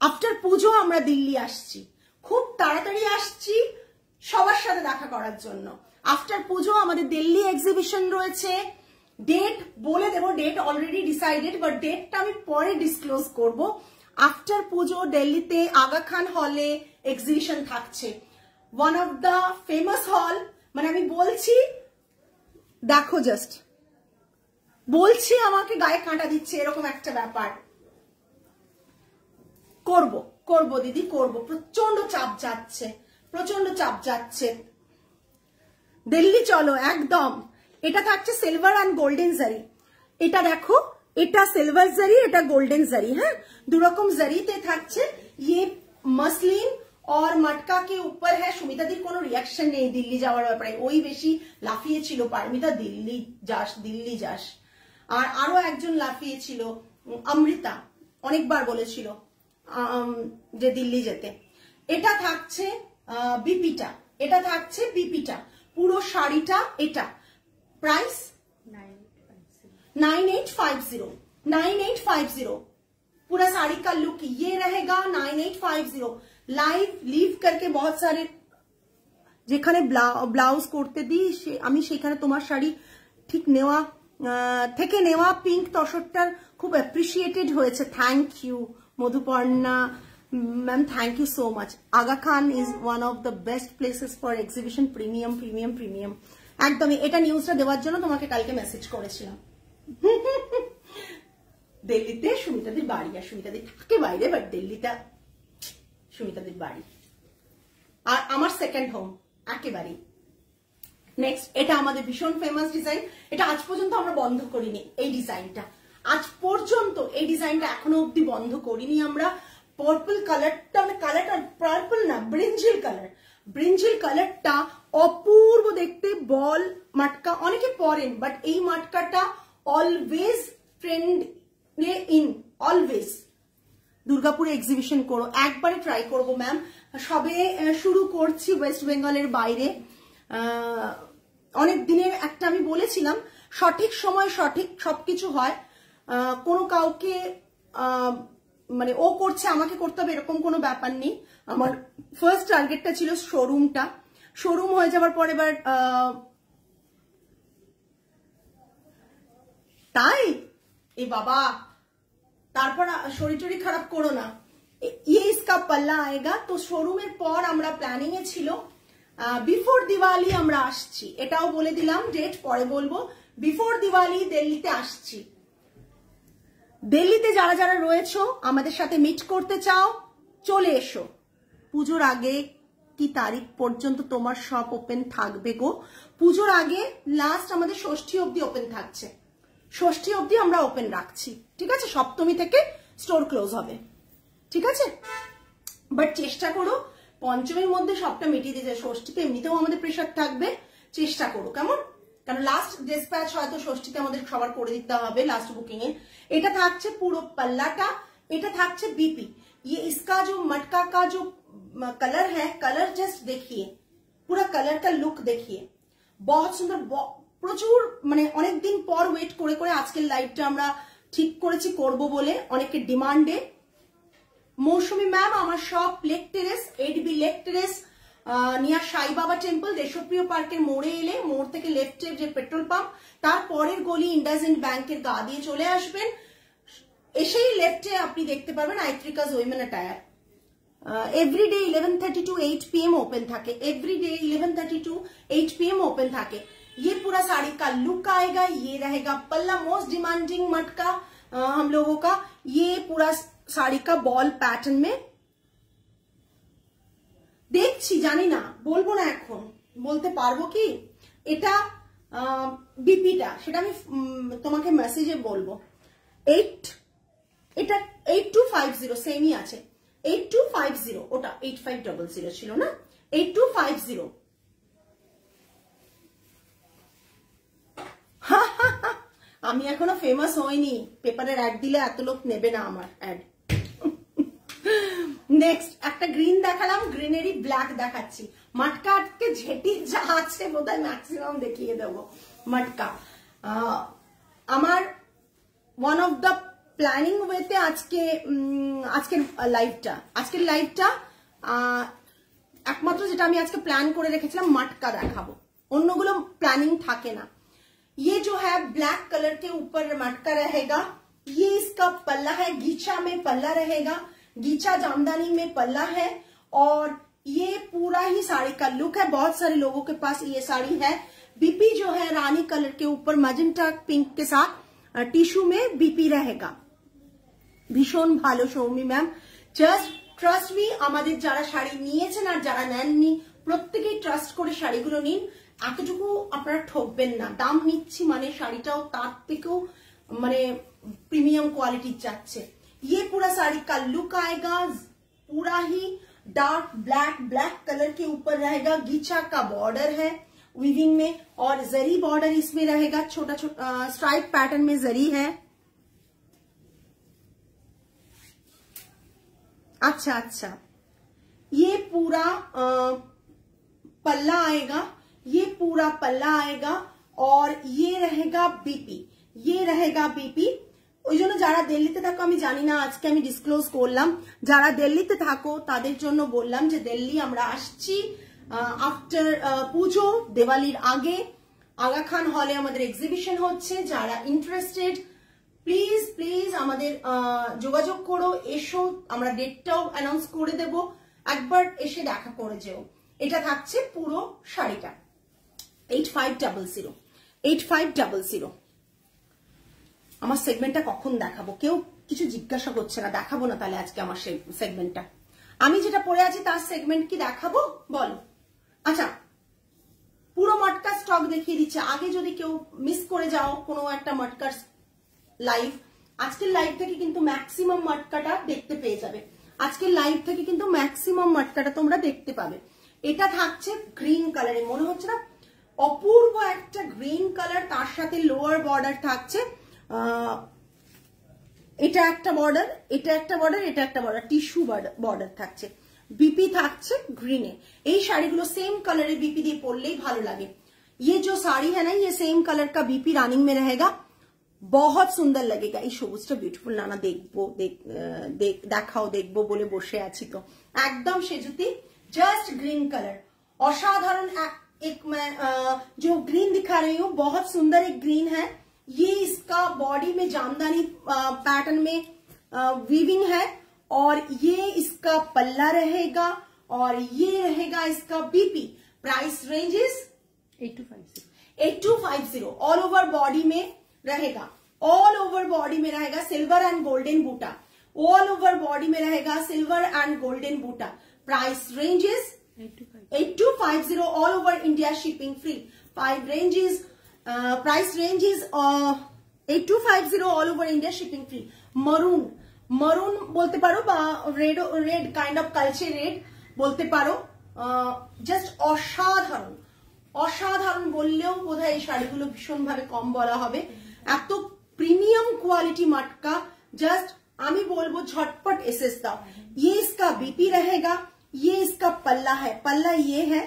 আফটার পুজো আমরা দিল্লি আসছি, খুব তাড়াতাড়ি আসছি সবার সাথে দেখা করার জন্য। আফটার পুজো আমাদের দিল্লি এক্সিবিশন রয়েছে। ডেট বলে দেবো, ডেট অলরেডি ডিসাইডেড, বাট ডেটটা আমি পরে ডিসক্লোজ করব। আফটার পুজো দিল্লিতে আগা খান হলে এক্সিবিশন থাকছে, ওয়ান অফ দ্য ফেমাস হল। মানে আমি বলছি, দেখো জাস্ট বলছি, আমাকে গায়ে কাঁটা দিচ্ছে, এরকম একটা ব্যাপার। করব দিদি, করব। প্রচন্ড চাপ যাচ্ছে, প্রচন্ড চাপ যাচ্ছে। দিল্লি চলো একদম। এটা থাকছে সিলভার অ্যান্ড গোল্ডেন জারি। এটা দেখো, এটা সিলভার জারি, এটা গোল্ডেন জারি। হ্যাঁ, দুরকম জারিতে থাকছে। ये मसलिन और मटका के ऊपर है। সুমিতা দির কোনো রিয়াকশন নেই দিল্লি যাওয়ার ব্যাপারে, ওই বেশি লাফিয়েছিল। পারমিতা দিল্লি যাস, দিল্লি যাস। আর আরো একজন লাফিয়েছিল, অমৃতা অনেকবার বলেছিল যে দিল্লি যেতে। এটা থাকছে বিপিটা, এটা থাকছে বিপিটা, পুরো শাড়িটা। এটা प्राइस 9850 पूरा साड़ी का लुक ये रहेगा 9850। लाइव लीव करके बहुत सारे যেখানে ব্লাউজ করতে দিই আমি সেখানে তোমার শাড়ি ঠিক নেওয়া থেকে নেওয়া পিঙ্ক তসরটার খুব অ্যাপ্রিসিয়েটেড হয়েছে। Thank you Madhuparna ma'am, thank you so much. Aga Khan is one of the best places for exhibition, premium premium premium. একদমই, এটা নিউজটা দেওয়ার জন্য তোমাকে কালকে মেসেজ করেছিলাম। দিল্লিতে সুমিতাদির বাড়ি, আর সুমিতাদি থাকে বাইরে, বাট দিল্লিটা সুমিতাদির বাড়ি আর আমার সেকেন্ড হোম একেবারেই। নেক্সট, এটা আমাদের ভীষণ ফেমাস ডিজাইন, এটা আজ পর্যন্ত আমরা বন্ধ করিনি। এই ডিজাইনটা আজ পর্যন্ত, এই ডিজাইনটা এখনো অব্দি বন্ধ করিনি আমরা। পার্পল কালারটা, মানে কালারটা পার্পল না, ব্রিঞ্জিল কালার, ব্রিঞ্জিল কালারটা অপূর্ব দেখতে। বল মাটকা অনেকে পরেন, বাট এই মাটকাটা অলওয়েজ ট্রেন্ড ইন, অলওয়েজ। দুর্গাপুরে এক্সিবিশন করো, একবারে ট্রাই করবো ম্যাম। সবে শুরু করছি ওয়েস্ট বেঙ্গলের বাইরে। অনেক দিনের একটা আমি বলেছিলাম, সঠিক সময় সঠিক সবকিছু হয়। কোনো কাউকে মানে ও করছে আমাকে করতে হবে এরকম কোনো ব্যাপার নেই। আমার ফার্স্ট টার্গেটটা ছিল শোরুমটা, শোরুম হয়ে যাওয়ার পর এবার তাই এ বাবা, তারপর শরীর টরি খারাপ করো না। ये इसका पल्ला आएगा। तो শোরুমের পর আমরা প্ল্যানিং এ ছিল বিফোর দিওয়ালি আমরা আসছি, এটাও বলে দিলাম, ডেট পরে বলবো। বিফোর দিওয়ালি দিল্লিতে আসছি। দিল্লিতে যারা যারা রয়েছো আমাদের সাথে মিট করতে চাও চলে এসো। পুজোর আগে কি তারিখ পর্যন্ত তোমার শপ ওপেন থাকবে গো? পুজোর আগে লাস্ট আমাদের ষষ্ঠী অবধি ওপেন থাকছে, ষষ্ঠী অবধি আমরা ওপেন রাখছি, ঠিক আছে? সপ্তমী থেকে স্টোর ক্লোজ হবে, ঠিক আছে? বাট চেষ্টা করো পঞ্চমীর মধ্যে সবটা মিটিয়ে দিতে। ষষ্ঠীতে এমনিতেও আমাদের প্রেশার থাকবে, চেষ্টা করো, কেমন? কারণ লাস্ট ডিসপ্যাচ হয়তো ষষ্ঠীতে আমাদের সবার করে দিতে হবে লাস্ট বুকিং এ। এটা থাকছে পুরো পাল্লাটা, এটা থাকছে बीपी। ये इसका जो मटका का जो कलर है, कलर जस्ट देखिए, पूरा कलर का लुक देखिए, बहुत सुंदर। প্রচুর মানে অনেকদিন পর ওয়েট করে করে আজকের লাইভটা আমরা ঠিক করেছি করব বলে, অনেকের ডিমান্ডে। মৌসুমী ম্যাম, আমার সব lake terrace, 8B lake terrace near সাই বাবা টেম্পল, দেশপ্রিয় পার্কের মোড়ে এলে মোড় থেকে লেফটে যে পেট্রোল পাম্প, তার পরের গলি ইন্ডাসইন্ড ব্যাংকের গা দিয়ে চলে আসবেন। এসেই লেফটে আপনি দেখতে পারবেন আইত্রিকাজ women attire. Everyday 11:30 to 8 PM open থাকে, एवरीडे 11:30 to 8 PM ओपन থাকে। ये पूरा साड़ी का लुक आएगा, ये रहेगा पल्ला, मोस्ट डिमांडिंग मटका हम लोगों का। ये पूरा साड़ी का बॉल पैटर्न में দেখছি, জানি না, বলবো না এখন, বলতে পারবো কি এটা বিপিটা, সেটা আমি তোমাকে মেসেজে বলবো। 8 এটা 8250 সেমই আছে, 8250, ওটা 8500 ছিল না, 8250। আমি এখনো ফেমাস হইনি, পেপারের অ্যাড দিলে এত লোক নেবে না আমার অ্যাড। নেক্সট একটা গ্রিন দেখালাম, গ্রিনেরই ব্ল্যাক দেখাচ্ছি। মটকা আটকে ঝেটি যা আছে বোধহয় ম্যাক্সিমাম দেখিয়ে দেবো মটকা। আমার ওয়ান অফ দ্য প্ল্যানিং ওয়েতে আজকের লাইভটা একমাত্র যেটা আমি আজকে প্ল্যান করে রেখেছিলাম মটকা দেখাবো, অন্যগুলো প্ল্যানিং থাকে না। ये जो है ब्लैक कलर के ऊपर मटका रहेगा, ये इसका पल्ला है, गीचा में पल्ला रहेगा, गीचा जामदानी में पल्ला है, और ये पूरा ही साड़ी का लुक है। बहुत सारे लोगों के पास ये साड़ी है। बीपी जो है रानी कलर के ऊपर मजेंटा पिंक के साथ टिश्यू में बीपी रहेगा। भीषण भालो सौमी मैम, জাস্ট ট্রাস্ট মি। আমাদের যারা শাড়ি নিয়েছেন আর যারা নেননি প্রত্যেকেই ট্রাস্ট করে শাড়িগুলো নিন, এতটুকু আপনারা ঠকবেন না। দাম নিচ্ছি মানে শাড়িটাও তার থেকেও মানে प्रीमियम क्वालिटी যাচ্ছে। ये पूरा साड़ी का लुक आएगा, पूरा ही डार्क ब्लैक कलर के ऊपर रहेगा। गीचा का बॉर्डर है वीविंग में, और जरी बॉर्डर इसमें रहेगा, छोटा छोटा स्ट्राइप पैटर्न में जरी है। अच्छा, ये पूरा पल्ला आएगा, ये पूरा पल्ला आएगा, और ये रहेगा बीपी, ये रहेगा बीपी। ওই জন্য যারা দিল্লিতে থাকো, আমি জানি না আজকে আমি ডিসক্লোজ করলাম, যারা দিল্লিতে থাকো তাদের জন্য বললাম যে দিল্লি আমরা আসছি আফটার পুজো, দিওয়ালির আগে আগা খান হলে আমাদের এক্সিবিশন হচ্ছে। যারা ইন্টারেস্টেড প্লিজ প্লিজ আমাদের যোগাযোগ করো, এসো, আমরা ডেটটাও অ্যানাউন্স করে দেব, একবার এসে দেখা করে যেও। এটা থাকছে পুরো শাড়িটা 8500 8500। আমার সেগমেন্টটা কখন দেখাবো? কেউ কিছু জিজ্ঞাসা করছে না, দেখাবো না তাহলে আজকে আমার সেগমেন্টটা? আমি যেটা পরে আছি তার সেগমেন্ট কি দেখাবো বলো? আচ্ছা, পুরো মটকা স্টক দেখিয়ে দিচ্ছে। আগে যদি কেউ মিস করে যাও কোনো একটা মটকার লাইভ, আজকের লাইভ থেকে কিন্তু ম্যাক্সিমাম মটকাটা দেখতে পেয়ে যাবে। আজকের লাইভ থেকে কিন্তু ম্যাক্সিমাম মটকাটা তোমরা দেখতে পাবে। এটা থাকছে গ্রিন কালারে, মনে হচ্ছে না অপূর্ব একটা গ্রিন কালার, তার সাথে লোয়ার বর্ডার থাকছে। এটা একটা বর্ডার, এটা একটা বর্ডার, এটা একটা বর্ডার, টিস্যু বর্ডার থাকছে, बीपी থাকছে গ্রিনে। এই শাড়িগুলো সেম কালারে बीपी দিয়ে পরলেই ভালো লাগে। ये जो साड़ी है ना, ये सेम कलर का बीपी रनिंग में रहेगा, बहुत सुंदर लगेगा। এই সবুজটা বিউটিফুল। না না দেখবো, দেখাও, দেখবো বলে বসে আছি তো। একদম সেজুতি, जस्ट ग्रीन कलर, असाधारण। एक मैं जो ग्रीन दिखा रही हूँ बहुत सुंदर एक ग्रीन है। ये इसका बॉडी में जामदानी पैटर्न में वीविंग है, और ये इसका पल्ला रहेगा, और ये रहेगा इसका BP. Price range is 8250। All over body में रहेगा, ऑल ओवर बॉडी में रहेगा सिल्वर एंड गोल्डन बूटा, ऑल ओवर बॉडी में रहेगा सिल्वर एंड गोल्डन बूटा। Price range is 8250। All over India shipping free. Price range is 8250। All over India shipping free. Maroon, maroon बोलते पारो, रेड काइंड ऑफ कलचे red बोलते पारो। Just অসাধারণ, অসাধারণ বললেও বোধহয় এই শাড়িগুলো ভীষণ ভাবে কম বলা হবে। এত প্রিমিয়াম কোয়ালিটি मटका, जस्ट আমি বলবো झटपट एसएस दाओ। ये इसका बीपी रहेगा, ये इसका पल्ला है, पल्ला ये है,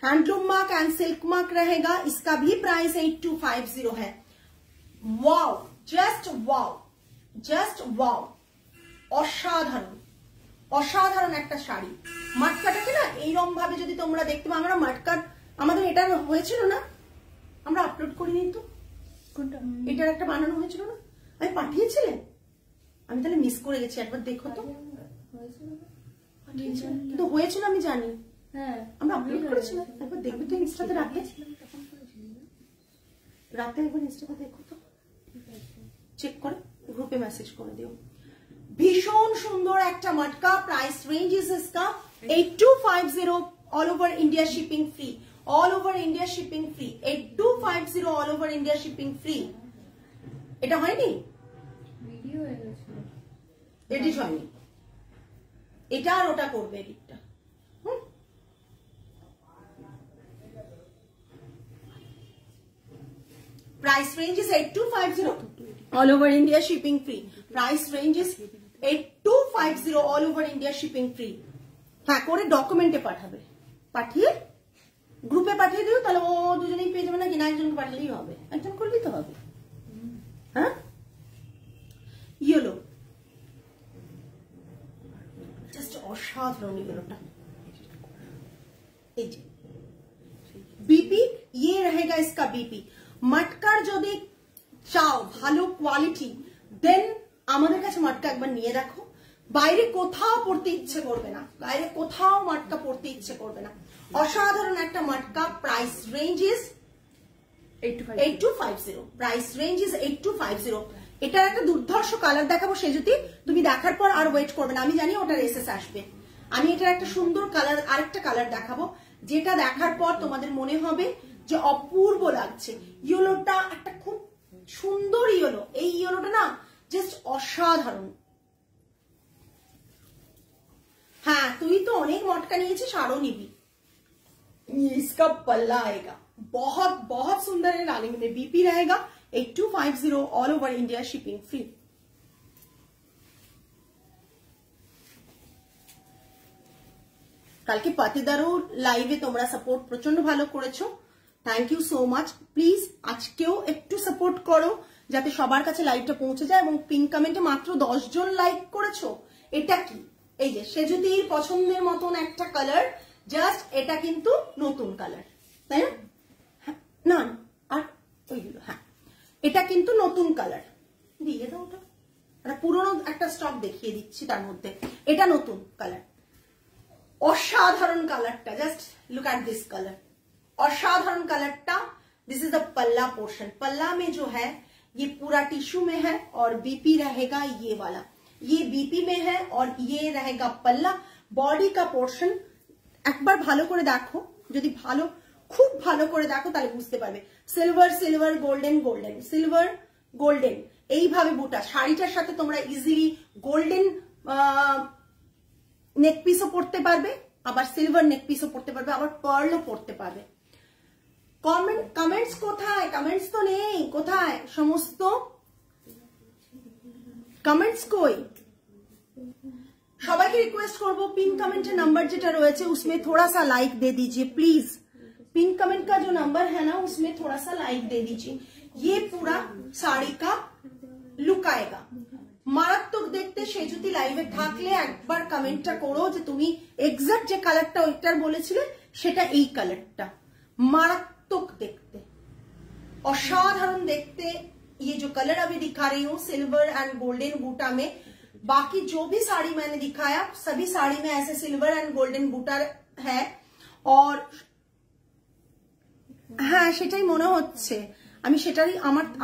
handloom mark and silk mark रहेगा। इसका भी प्राइस 8250 है। Wow, just wow, just wow, অসাধারণ, অসাধারণ একটা শাড়ি। মটকাটাকে না এইরকম ভাবে যদি তোমরা দেখতে পাও, আমরা মটকার আমাদের এটা হয়েছিল না, আমরা আপলোড করিনি তো, কোনটা এটার একটা বানানো হয়েছিল না, আমি পাঠিয়েছিলেন, আমি তাহলে মিস করে গেছি, একবার দেখো তো। কিন্তু হয়েছিল আমি জানি, হ্যাঁ আমরা আপলোড করেছিলাম, একবার দেখবে তো ইনস্টাতে। রাতে একবার ইনস্টাতে দেখো তো, চেক করে গ্রুপে মেসেজ করে দিও। ভীষণ সুন্দর একটা মটকা। প্রাইস রেঞ্জ ইজ इसका 8250। All over India shipping free, all over India shipping free. 8250 all over India shipping free. এটা হয়নি, ভিডিও হয়ে গেছে, এডিট হয়নি, এটা আর ওটা করবে এডিটটা। Price range is 8250। All over India shipping free. Price range is 8250। All over India shipping free. হ্যাঁ করে ডকুমেন্টে পাঠাবে, পাঠিয়ে গ্রুপে পাঠিয়ে দিও, তাহলে ও দুজনেই পেয়ে যাবে, না কিনা একজনকে পাঠালেই হবে, একজন করলেই তো হবে। হ্যাঁ ইয়েলো, জাস্ট অসাধারণ ইয়েলোটা। এই যে बीपी, ये रहेगा इसका बीपी। মটকার যদি চাও ভালো কোয়ালিটি, দেন আমাদের কাছে মটকা একবার নিয়ে দেখো। বাইরে কোথাও পড়তে ইচ্ছে করবে না, বাইরে কোথাও মটকা পড়তে ইচ্ছে করবে না। অসাধারণ একটা matka. Price range is 8250। Price range is 8250। এটার একটা দুর্ধর্ষ কালার দেখাবো, সে যদি তুমি দেখার পর আর ওয়েট করবে না, আমি জানি ওটার এসএস আসবে। আমি এটার একটা সুন্দর কালার, আরেকটা কালার দেখাবো, যেটা দেখার পর তোমাদের মনে হবে যে অপূর্ব লাগছে। ইয়েলোটা একটা খুব সুন্দর ইয়েলো, এই ইয়েলোটা না জাস্ট অসাধারণ। हाँ तू तो अनेक मटका नहीं आरो निबी। इसका पल्ला आएगा बहुत बहुत सुंदर है, रानिंग में बीपी रहेगा 8250। All over India shipping free. কালকে পাতিদারও লাইভে তোমরা সাপোর্ট প্রচন্ড ভালো করেছো, thank you so much. Please আজকেও একটু সাপোর্ট করো যাতে সবার কাছে লাইভটা পৌঁছে যায়। এবং পিন কমেন্টে মাত্র 10 জন লাইক করেছো, এটা কি? এই যে সেজুতির পছন্দের মতন একটা কালার, জাস্ট এটা কিন্তু নতুন কালার, তাই না? না না আর ওইগুলো, হ্যাঁ এটা কিন্তু নতুন কালার। দিয়ে দাও ওটা, পুরোনো একটা স্টক দেখিয়ে দিচ্ছি তার মধ্যে। এটা নতুন কালার, অসাধারণ কালারটা, just look at this colour, असाधारण कलरटा। दिस इज द पल्ला पोर्शन। पल्ला में जो है ये पूरा टिश्यू में है और बीपी रहेगा ये वाला, ये बीपी में है और ये रहेगा पल्ला। बॉडी का पोर्शन एक बार ভালো করে দেখো, যদি ভালো খুব ভালো করে দেখো তাহলে বুঝতে পারবে। Silver silver golden golden silver golden, এইভাবে বুটা। শাড়িটার সাথে তোমরা ইজিলি গোল্ডেন নেক পিসও পরতে পারবে, আবার সিলভার নেক পিসও পরতে পারবে, আবার পার্লও পরতে পারবে। কমেন্টস কোথায়? কমেন্টস তো নেই, কোথায় সমস্ত কমেন্টস? কই? সবাইকে রিকোয়েস্ট করবো पिन कमेंट नंबर যেটা রয়েছে उसमें थोड़ा सा लाइक दे दीजिए प्लीज। पिन कमेंट का जो नंबर है ना उसमें थोड़ा सा लाइक दे दीजिए। ये पूरा साड़ी का लुक आएगा। মারাত্মক দেখতে। সে যদি লাইভে থাকলে একবার কমেন্টটা করো যে তুমি এক্সাক্ট যে কালারটা ওইটার বলেছিলে সেটা এই কালারটা। মারাত্মক দেখতে, असाधारण देखते। ये जो कलर अभी दिखा रही हूँ सिल्वर एंड गोल्डन बूटा में, बाकी जो भी साड़ी मैंने दिखाया सभी साड़ी में ऐसे सिल्वर एंड गोल्डन बूटा है। और হ্যাঁ সেটাই মনে হচ্ছে, আমি সেটাই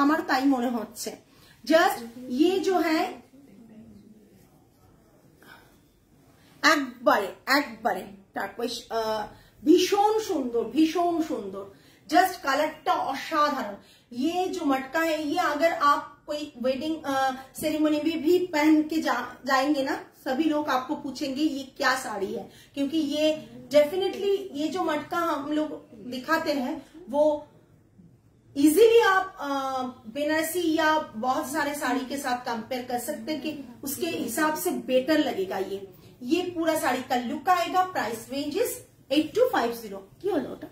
আমার তাই মনে হচ্ছে। জাস্ট ये जो है একবারে টার্কোয়েস, ভীষণ সুন্দর ভীষণ সুন্দর। जस्ट कलरটা असाधारण। ये जो मटका है ये अगर आप कोई वेडिंग सेरेमनी में भी पहन के जाएंगे ना, सभी लोग आपको पूछेंगे ये क्या साड़ी है, क्योंकि ये डेफिनेटली ये जो मटका हम लोग दिखाते हैं वो इजीली आप बेनारसी या बहुत सारे साड़ी के साथ कंपेयर कर सकते हैं कि उसके हिसाब से बेटर लगेगा। ये पूरा साड़ी का लुक आएगा। Price range is 8250। কি হলো ওটা?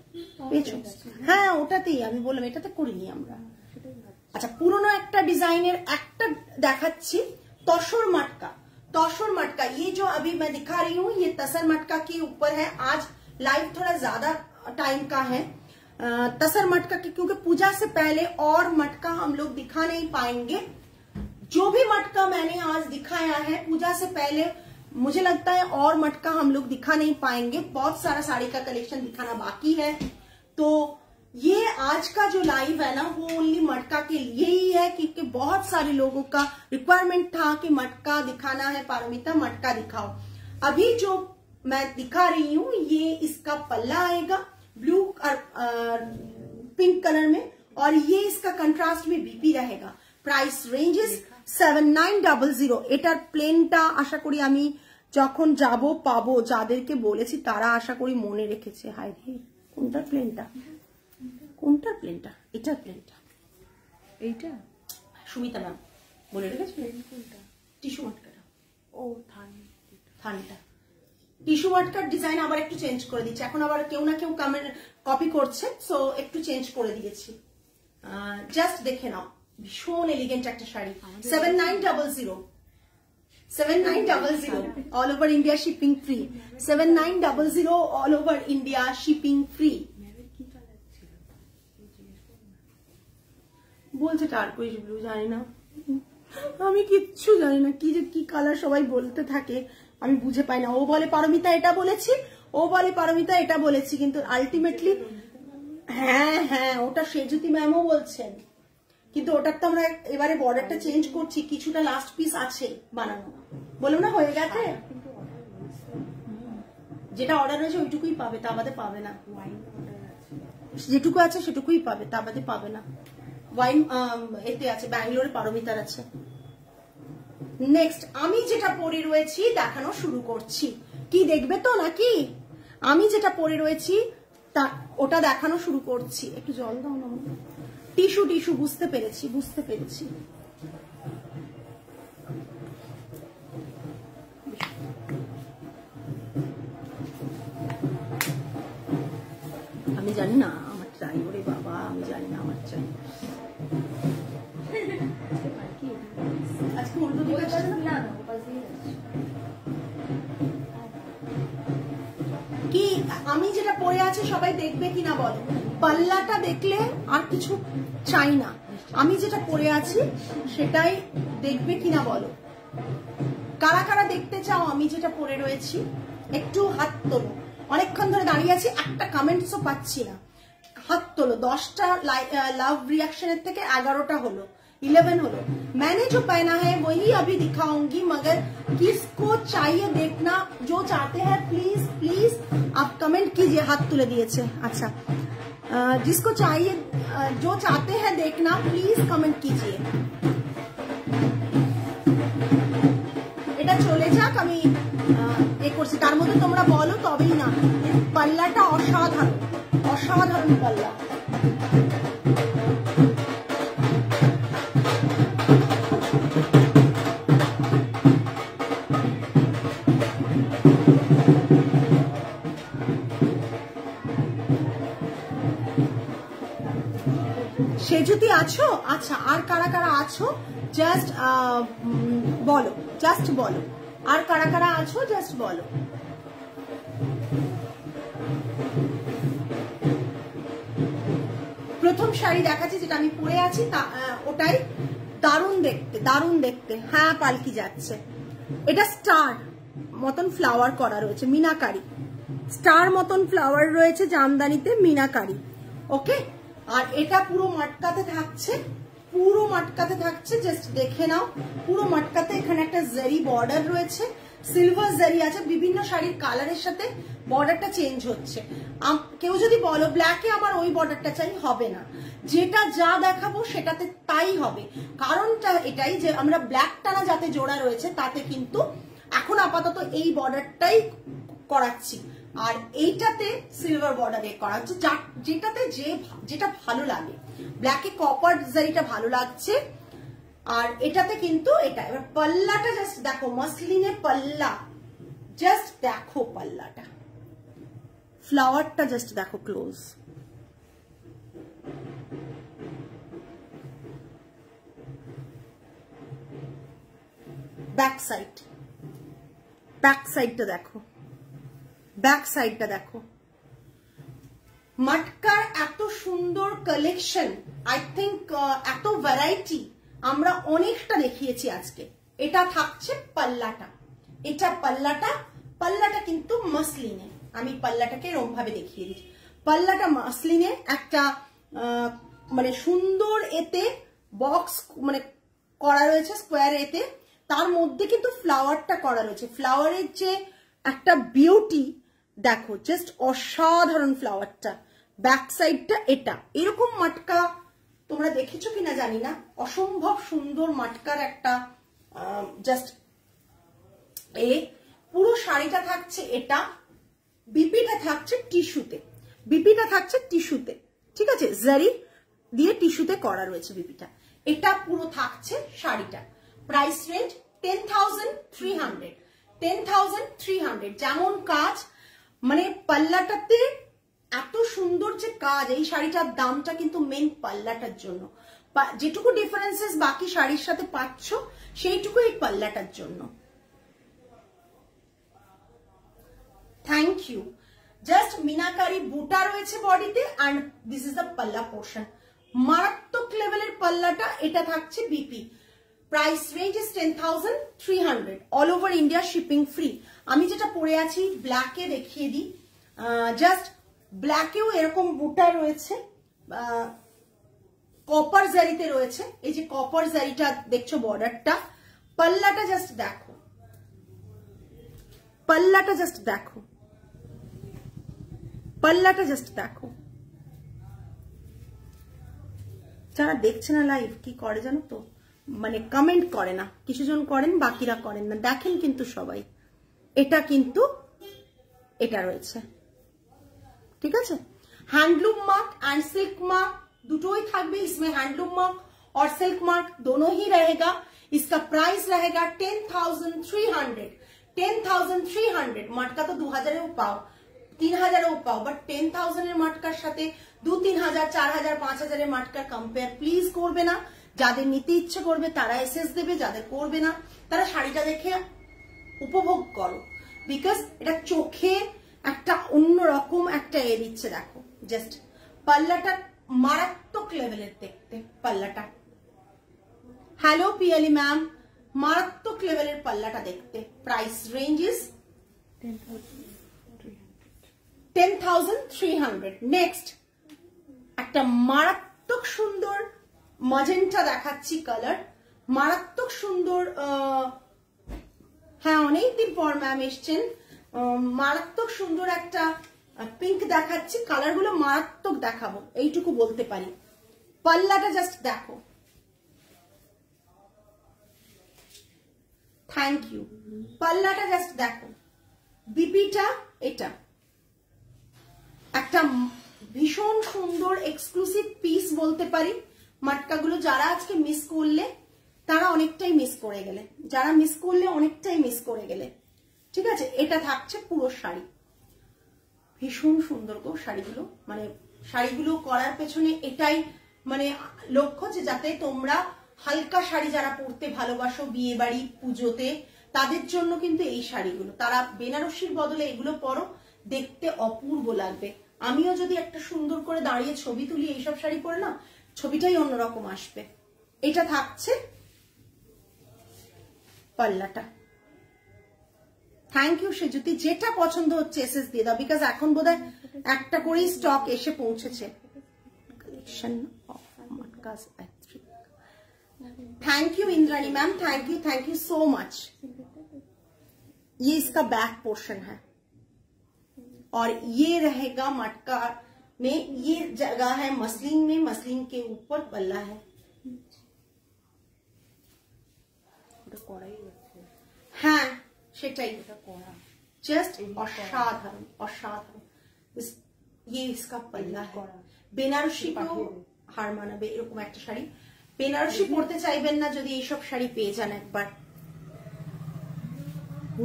হ্যাঁ ওটাতেই আমি বললাম, এটাতে করিনি আমরা। আচ্ছা পুরনো একটা ডিজাইনের একটা দেখাচ্ছি, তসর मटका। तसर मटका ये जो अभी मैं दिखा रही हूँ ये तसर मटका के ऊपर है। आज लाइव थोड़ा ज्यादा टाइम का है तसर मटका के, क्योंकि पूजा से पहले और मटका हम लोग दिखा नहीं पाएंगे। जो भी मटका मैंने आज दिखाया है पूजा से पहले मुझे लगता है और मटका हम लोग दिखा नहीं पाएंगे। बहुत सारा साड़ी का कलेक्शन दिखाना बाकी है। तो ये आज का जो लाइव है ना वो ओनली मटका के लिए ही है, क्योंकि बहुत सारे लोगों का रिक्वायरमेंट था कि मटका दिखाना है, पारमिता मटका दिखाओ। अभी जो मैं दिखा रही हूँ ये इसका पल्ला आएगा ब्लू और पिंक कलर में, और ये इसका कंट्रास्ट में बीपी रहेगा। Price range is 7900। এটার প্লেনটা আশা করি আমি যখন যাব পাবো, যাদেরকে বলেছি তারা আশা করি মনে রেখেছে। হাই রে কোনটার প্লেনটা, কোনটার প্লেনটা? এটার প্লেনটা, এইটা সুমিতা ম্যাম বলে রেখেছে। কোনটা? টিস্যু মাটকাটা। ও থানটা টিস্যু মাটকার ডিজাইন আবার একটু চেঞ্জ করে দিচ্ছি। এখন আবার কেউ না কেউ কমেন্ট কপি করছে, সো একটু চেঞ্জ করে দিয়েছি। জাস্ট দেখে নাও, ভীষণ এলিগেন্ট একটা sari. 7900 all over India shipping free. 7900 all over India shipping free. বলছে টার্কোয়েজ ব্লু, জানি না, আমি কিচ্ছু জানি না কি যে কি কালার সবাই বলতে থাকে আমি বুঝে পাই না। ও বলে পারমিতা এটা বলেছি, ও বলে পারমিতা এটা বলেছি, কিন্তু আলটিমেটলি হ্যাঁ হ্যাঁ ওটা সেজুতি ম্যামও বলছেন, কিন্তু ওটার তো আমরা এবারে বর্ডারটা চেঞ্জ করছি, কিছুটা লাস্ট পিস আছে বানানো। বলো না হয়ে গেছে, যেটা অর্ডার হয়েছে ওইটুকুই পাবে, তা বাদে পাবে না। যেটুকু আছে সেটুকুই পাবে, তা বাদে পাবে না। ওয়াইন এতে আছে, ব্যাঙ্গালোরে পারমিতার আছে। নেক্সট আমি যেটা পরে রয়েছি দেখানো শুরু করছি। কি দেখবে তো নাকি? আমি যেটা পরে রয়েছি তা ওটা দেখানো শুরু করছি। একটু জল দাও না। টিস্যু টিস্যু, বুঝতে পেরেছি বুঝতে পেরেছি। আমি জানি না আমার চাই, ওরে বাবা আমি জানি না আমার চাই। আজকে উল্টো দিকে কি পরে আছি সবাই দেখবে কিনা বলো, পাল্লাটা দেখলে আর কিছু চাই না, আমি যেটা পরে আছি সেটাই দেখবে কিনা বলো। কারা কারা দেখতে চাও আমি যেটা পরে রয়েছি, একটু হাত তোলো। অনেকক্ষণ ধরে দাঁড়িয়ে আছি, একটা কমেন্টসও পাচ্ছি না, হাত তোলো। 10টা লাভ রিয়াকশনের থেকে 11টা হলো, 11 হলো। मैंने जो पहना है वही अभी दिखाऊंगी, मगर किसको चाहिए देखना, जो चाहते हैं प्लीज प्लीज आप कमेंट कीजिए। हाथ तुले दिए, अच्छा जिसको चाहिए जो चाहते हैं देखना प्लीज कमेंट कीजिए। এটা চলে যাক, আমি এ করছি, তার মধ্যে তোমরা বলো তবেই না। পাল্লাটা অসাধারণ, অসাধারণ পাল্লা। সে যদি আছো, আচ্ছা আর কারা কারা আছো জাস্ট বলো, জাস্ট বলো, আর কারা কারা আছো জাস্ট বলো। প্রথম শাড়ি দেখাচ্ছি যেটা আমি পরে আছি, ওটাই দারুণ দেখতে, দারুণ দেখতে। হ্যাঁ পালকি যাচ্ছে। এটা স্টার মতন ফ্লাওয়ার করা রয়েছে, মিনাকারি স্টার মতন ফ্লাওয়ার রয়েছে জামদানিতে, মিনাকারি। ওকে, আর এটা পুরো মাটকাতে থাকছে, পুরো মাটকাতে থাকছে, জাস্ট দেখে নাও পুরো মাটকাতে। এখানে একটা জারি বর্ডার রয়েছে, সিলভার জারি আছে, বিভিন্ন শাড়ির কালারের সাথে বর্ডারটা চেঞ্জ হচ্ছে। কেউ যদি বলো ব্ল্যাকে আমার ওই বর্ডারটা চাই, হবে না, যেটা যা দেখাবো সেটাতে তাই হবে। কারণটা এটাই যে আমরা ব্ল্যাক টানা যাতে জোড়া রয়েছে তাতে কিন্তু এখন আপাতত এই বর্ডারটাই করাচ্ছি, আর এইটাতে সিলভার বর্ডারে করা হচ্ছে, যেটাতে যেটা ভালো লাগে। ব্ল্যাকে কপার জারিটা ভালো লাগছে, আর এটাতে কিন্তু এটা। এবার পাল্লাটা জাস্ট দেখো, মসলিনে পাল্লা, জাস্ট দেখো পাল্লাটা, ফ্লাওয়ারটা জাস্ট দেখো ক্লোজ। ব্যাক সাইড, ব্যাক সাইডটা দেখো, ব্যাক সাইডটা দেখো। মাটকার এত সুন্দর কালেকশন, আই থিঙ্ক এত ভ্যারাইটি আমরা অনেকটা দেখিয়েছি আজকে। এটা থাকছে পাল্লাটা, এটা পাল্লাটা কিন্তু মাসলিনে। আমি পাল্লাটাকে এরকম ভাবে দেখিয়ে দিচ্ছি, পাল্লাটা মাসলিনে, একটা মানে সুন্দর এতে বক্স মানে করা রয়েছে স্কোয়ার এতে, তার মধ্যে কিন্তু ফ্লাওয়ারটা করা রয়েছে। ফ্লাওয়ারের যে একটা বিউটি দেখো, জাস্ট অসাধারণ ফ্লাওয়ারটা। ব্যাক সাইডটা এটা, এরকম মাটকা তোমরা দেখেছো কিনা জানি না, অসম্ভব সুন্দর মাটকার একটা জাস্ট পুরো শাড়িটা থাকছে এটা, বিপিটা থাকছে টিস্যুতে, বিপিটা থাকছে টিস্যুতে, ঠিক আছে, জারি দিয়ে টিস্যুতে করা রয়েছে বিপিটা। এটা পুরো থাকছে শাড়িটা। Price range 10,300, 10,300। যেমন কাজ, মানে পাল্লাটাতে এত সুন্দর যে কাজ, এই শাড়িটার দামটা কিন্তু মেন পাল্লাটার জন্য। যেটুকু ডিফারেন্সেস বাকি শাড়ির সাথে পাচ্ছ সেইটুকু এই পাল্লাটার জন্য। Thank you. জাস্ট মিনাকারি বুটা রয়েছে বডিতে, অ্যান্ড দিস ইজ দ্য পাল্লা পোর্শন। মারাত্মক লেভেলের পাল্লাটা, এটা থাকছে BP. Price range is 10,300, all over India shipping free. আমি যেটা পরে আছি ব্ল্যাকে দেখিয়ে দিই, জাস্ট ব্ল্যাকেও এরকম বুটা রয়েছে, কপার জারিতে রয়েছে। এই যে কপার জারিটা দেখছো বর্ডারটা, পাল্লাটা জাস্ট দেখো, পাল্লাটা জাস্ট দেখো, পাল্লাটা জাস্ট দেখো। যারা দেখছে না লাইভ কি করে জানো তো, মানে কমেন্ট করে না, কিছু জন করেন বাকিরা করেন না, দেখেন কিন্তু সবাই। এটা কিন্তু এটা রয়েছে, ঠিক আছে। Handloom mark and silk mark दोनों ही থাকবে, इसमें हैंडलूम मार्क और सिल्क मार्क दोनों ही रहेगा। इसका प्राइस रहेगा 10,300, 10,300। মাটকা তো 2000 পাও, 3000 পাও, বাট 10,000 এর মাটকার সাথে 2-3,000, 4,000, 5,000 এর মাটকা কম্পেয়ার প্লিজ করবে না। যাদের নিতে ইচ্ছে করবে তারা এসএস দেবে, যাদের করবে না তারা শাড়িটা দেখে উপভোগ করো, বিকজ এটা চোখে একটা অন্যরকম একটা এ দিচ্ছে দেখো, জাস্ট পাল্লাটা মারাত্মক লেভেলের দেখতে পাল্লাটা। হ্যালো পিয়ালি ম্যাম, মারাত্মক লেভেলের পাল্লাটা দেখতে। Price range is 10,300। নেক্সট একটা মারাত্মক সুন্দর মজেন্টা দেখাচ্ছি কালার, মারাত্মক সুন্দর, হ্যাঁ অনেকদিন পর ম্যাম এসছেন। মারাত্মক সুন্দর একটা পিঙ্ক দেখাচ্ছি, কালার গুলো মারাত্মক দেখাবো এইটুকু বলতে পারি। পাল্লাটা জাস্ট দেখো, থ্যাংক ইউ। পাল্লাটা জাস্ট দেখো, বিপিটা এটা একটা ভীষণ সুন্দর এক্সক্লুসিভ পিস বলতে পারি। মাটকাগুলো যারা আজকে মিস করলে তারা অনেকটাই মিস করে গেলে, যারা মিস করলে অনেকটাই মিস করে গেলে। ঠিক আছে, এটা থাকছে পুরো শাড়ি, ভীষণ সুন্দর গো শাড়িগুলো। মানে শাড়িগুলো করার পেছনে এটাই মানে লক্ষ্য, যে যাতে তোমরা হালকা শাড়ি যারা পরতে ভালোবাসো বিয়ে বাড়ি পুজোতে, তাদের জন্য কিন্তু এই শাড়িগুলো, তারা বেনারসির বদলে এগুলো পরো, দেখতে অপূর্ব লাগবে। আমিও যদি একটা সুন্দর করে দাঁড়িয়ে ছবি তুলি এইসব শাড়ি পরে না, ছবিটাই অন্যরকম আসবে। এটা থাকছে পাল্লাটা। থ্যাংক ইউ সেজুতি, যেটা পছন্দ হচ্ছে এসএস দিয়ে দাও, বিকজ এখন বোধহয় একটা করেই স্টক এসে পৌঁছেছে। Collection of matkas. Thank you Indrani ma'am, thank you so much. ये इसका बैक पोर्शन है और ये रहेगा मटका में, ये जगह है मसलिन में, मसलिन के ऊपर पल्ला है। हाँ সেটাই, জাস্ট অসাধারণ অসাধারণ। ये इसका पल्ला है। বেনারসি হার মানাবে এরকম একটা শাড়ি। বেনারসি পড়তে চাইবেন না যদি এইসব শাড়ি পেয়ে যান একবার।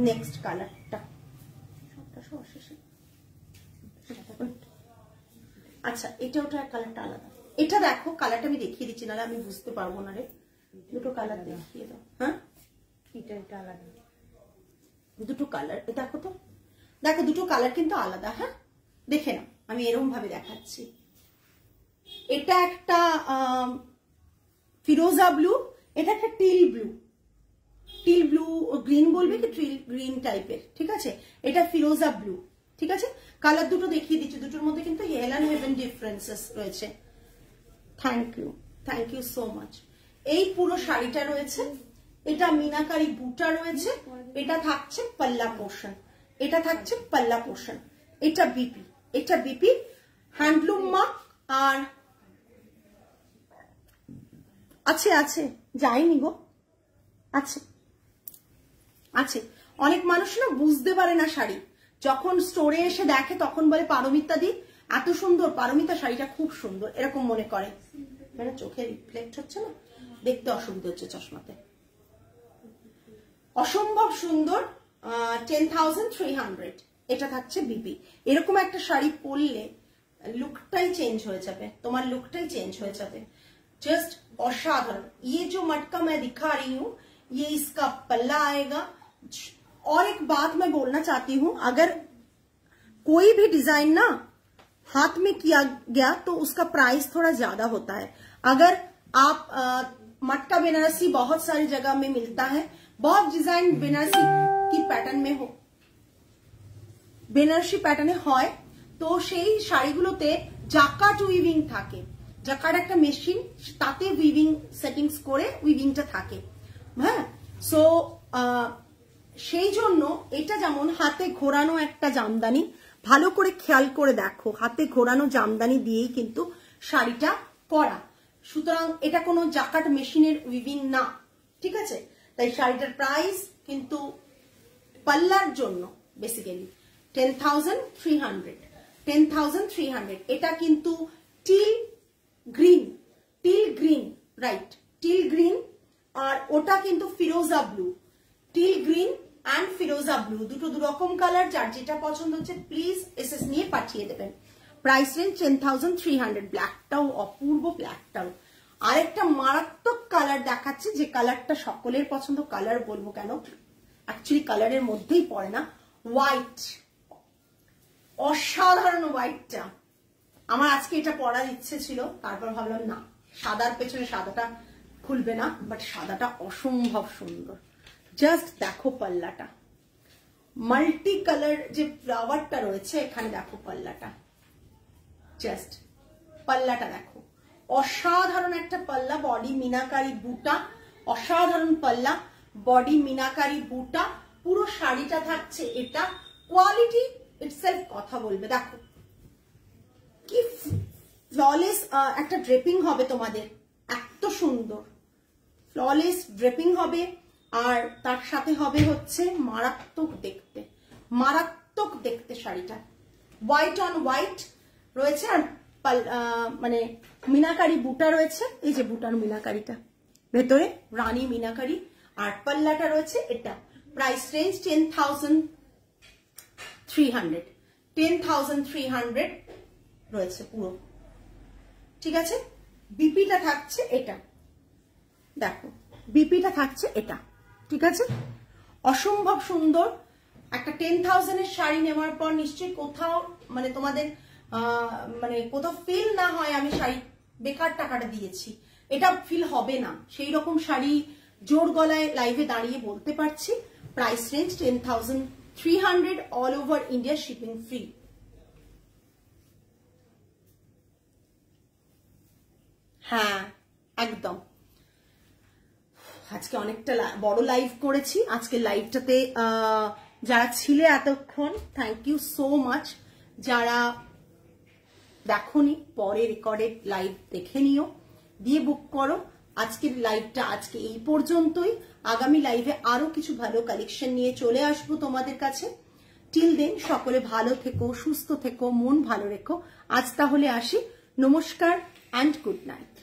নেক্সট কালারটা, আচ্ছা এটা ওটা কালারটা আলাদা। এটা দেখো কালারটা আমি দেখিয়ে দিচ্ছি, নাহলে আমি বুঝতে পারবো না রে। দুটো কালার দেখিয়ে দাও। হ্যাঁ এটা আলাদা, দুটো কালার দেখো তো, দেখো দুটো কালার কিন্তু আলাদা। হ্যাঁ দেখে নাও, আমি এরকম ভাবে দেখাচ্ছি। এটা একটা ফিরোজা ব্লু, এটা একটা teal blue, teal blue green বলবে কি, টিল গ্রিন টাইপের। ঠিক আছে, এটা ফিরোজা ব্লু। ঠিক আছে, কালার দুটো দেখিয়ে দিচ্ছি, দুটোর মধ্যে কিন্তু হেল এন্ড হেভেন ডিফারেন্সেস রয়েছে। Thank you so much. এই পুরো শাড়িটা রয়েছে, এটা মিনাকারি বুটা রয়েছে, এটা থাকছে পাল্লা পোর্শন, এটা থাকছে পাল্লা পোর্শন। এটা বিপি, এটা বিপি হ্যান্ডলুম মার্ক। আর আছে আছে যাইনি গো, আছে আছে। অনেক মানুষ না বুঝতে পারে না শাড়ি, যখন স্টোরে এসে দেখে তখন বলে পারমিতা দি এত সুন্দর, পারমিতা শাড়িটা খুব সুন্দর, এরকম মনে করে। মানে চোখে রিফ্লেক্ট হচ্ছে না, দেখতে অসুবিধা হচ্ছে চশমাতে। অসম্ভব সুন্দর, 10,300। এটা থাকছে বিপি। এরকম একটা শাড়ি পরলে লুকটাই চেঞ্জ হয়ে যাবে, তোমার লুকটাই চেঞ্জ হয়ে যাবে। जस्ट असाधारण। ये जो मटका मैं दिखा रही हूँ, ये इसका पल्ला आएगा। और एक बात मैं बोलना चाहती हूँ, अगर कोई भी डिजाइन ना हाथ में किया गया तो उसका प्राइस थोड़ा ज्यादा होता है। अगर आप मटका बेनारसी बहुत सारी जगह में मिलता है, बहुत डिजाइन बेनारसी की पैटर्न में हो, বেনারসি প্যাটার্নে হয়, তো সেই শাড়িগুলোতে জাকাট উইভিং থাকে, জাকাট একটা মেশিন, তাতে উইভিং সেটিংস করে উইভিংটা থাকে। হ্যাঁ, সো সেই জন্য এটা যেমন হাতে ঘোরানো একটা জামদানি, ভালো করে খেয়াল করে দেখো, হাতে ঘোরানো জামদানি দিয়েই কিন্তু শাড়িটা করা, সুতরাং এটা কোনো জাকাট মেশিনের উইভিং না। ঠিক আছে, তাই শাড়িটার প্রাইস কিন্তু পাল্লার জন্য বেসিক্যালি 10,300। 10,300। এটা কিন্তু teal green right, teal green. আর ওটা কিন্তু ফিরোজা ব্লু, টিল গ্রিন অ্যান্ড ফিরোজা ব্লু, দুটো দুরকম কালার। যার যেটা পছন্দ হচ্ছে প্লিজ এসএস নিয়ে পাঠিয়ে দেবেন। Price range 10,300। ব্ল্যাকটাও অপূর্ব, ব্ল্যাকটাও। আরেকটা মারাত্মক কালার দেখাচ্ছি, যে কালারটা সকলের পছন্দ। কালার বলবো কেন, অ্যাকচুয়ালি কালারের মধ্যেই পড়ে না, হোয়াইট। অসাধারণ হোয়াইটটা। আমার আজকে এটা পরার ইচ্ছে ছিল, তারপর ভাবলাম না, সাদার পেছনে সাদাটা খুলবে না, বাট সাদাটা অসম্ভব সুন্দর। জাস্ট দেখো পাল্লাটা, মাল্টি কালার যে ফ্লাওয়ারটা রয়েছে এখানে, দেখো পাল্লাটা, জাস্ট পাল্লাটা দেখো, অসাধারণ একটা পাল্লা, বডি মিনাকারি বুটা, অসাধারণ পাল্লা, বডি মিনাকারি বুটা, পুরো শাড়িটা থাকছে এটা, কোয়ালিটি ইটসেলফ কথা বলবে। দেখো কি ফ্ললেস একটা ড্রেপিং হবে তোমাদের, এত সুন্দর ফ্ললেস ড্রেপিং হবে, আর তার সাথে হবে হচ্ছে মারাত্মক দেখতে, মারাত্মক দেখতে শাড়িটা। হোয়াইট অন হোয়াইট রয়েছে, আর মানে মিনাকারি বুটা রয়েছে, এই যে বুটার মিনাকারিটা ভেতরে রানী মিনাকারি, আর পাল্লাটা রয়েছে এটা। প্রাইস রেঞ্জ 10,300 রয়েছে পুরো, ঠিক আছে। বিপিটা থাকছে এটা, দেখো বিপিটা থাকছে এটা, ঠিক আছে। অসম্ভব সুন্দর একটা 10,000 এর শাড়ি নেওয়ার পর নিশ্চয়ই কোথাও মানে তোমাদের মানে কোথাও ফিল না হয় আমি শাড়ি বেকার টাকাটা দিয়েছি, এটা ফিল হবে না। সেই রকম শাড়ি জোর গলায় লাইভে দাঁড়িয়ে বলতে পারছি। Price range 10,300, all over India shipping free. হ্যাঁ একদম, আজকে অনেকটা বড় লাইভ করেছি। আজকে লাইভটাতে যারা ছিলে এতক্ষণ, থ্যাংক ইউ সো মাচ। যারা দেখোনি পরে রেকর্ডেড লাইভ দেখে নিও, দিয়ে বুক করো। আজকের লাইভটা আজকে এই পর্যন্তই। আগামী লাইভে আরো কিছু ভালো কালেকশন নিয়ে চলে আসবো তোমাদের কাছে। টিল দেন সকলে ভালো থেকো, সুস্থ থেকো, মন ভালো রেখো। আজ তাহলে আসি, নমস্কার অ্যান্ড গুড নাইট।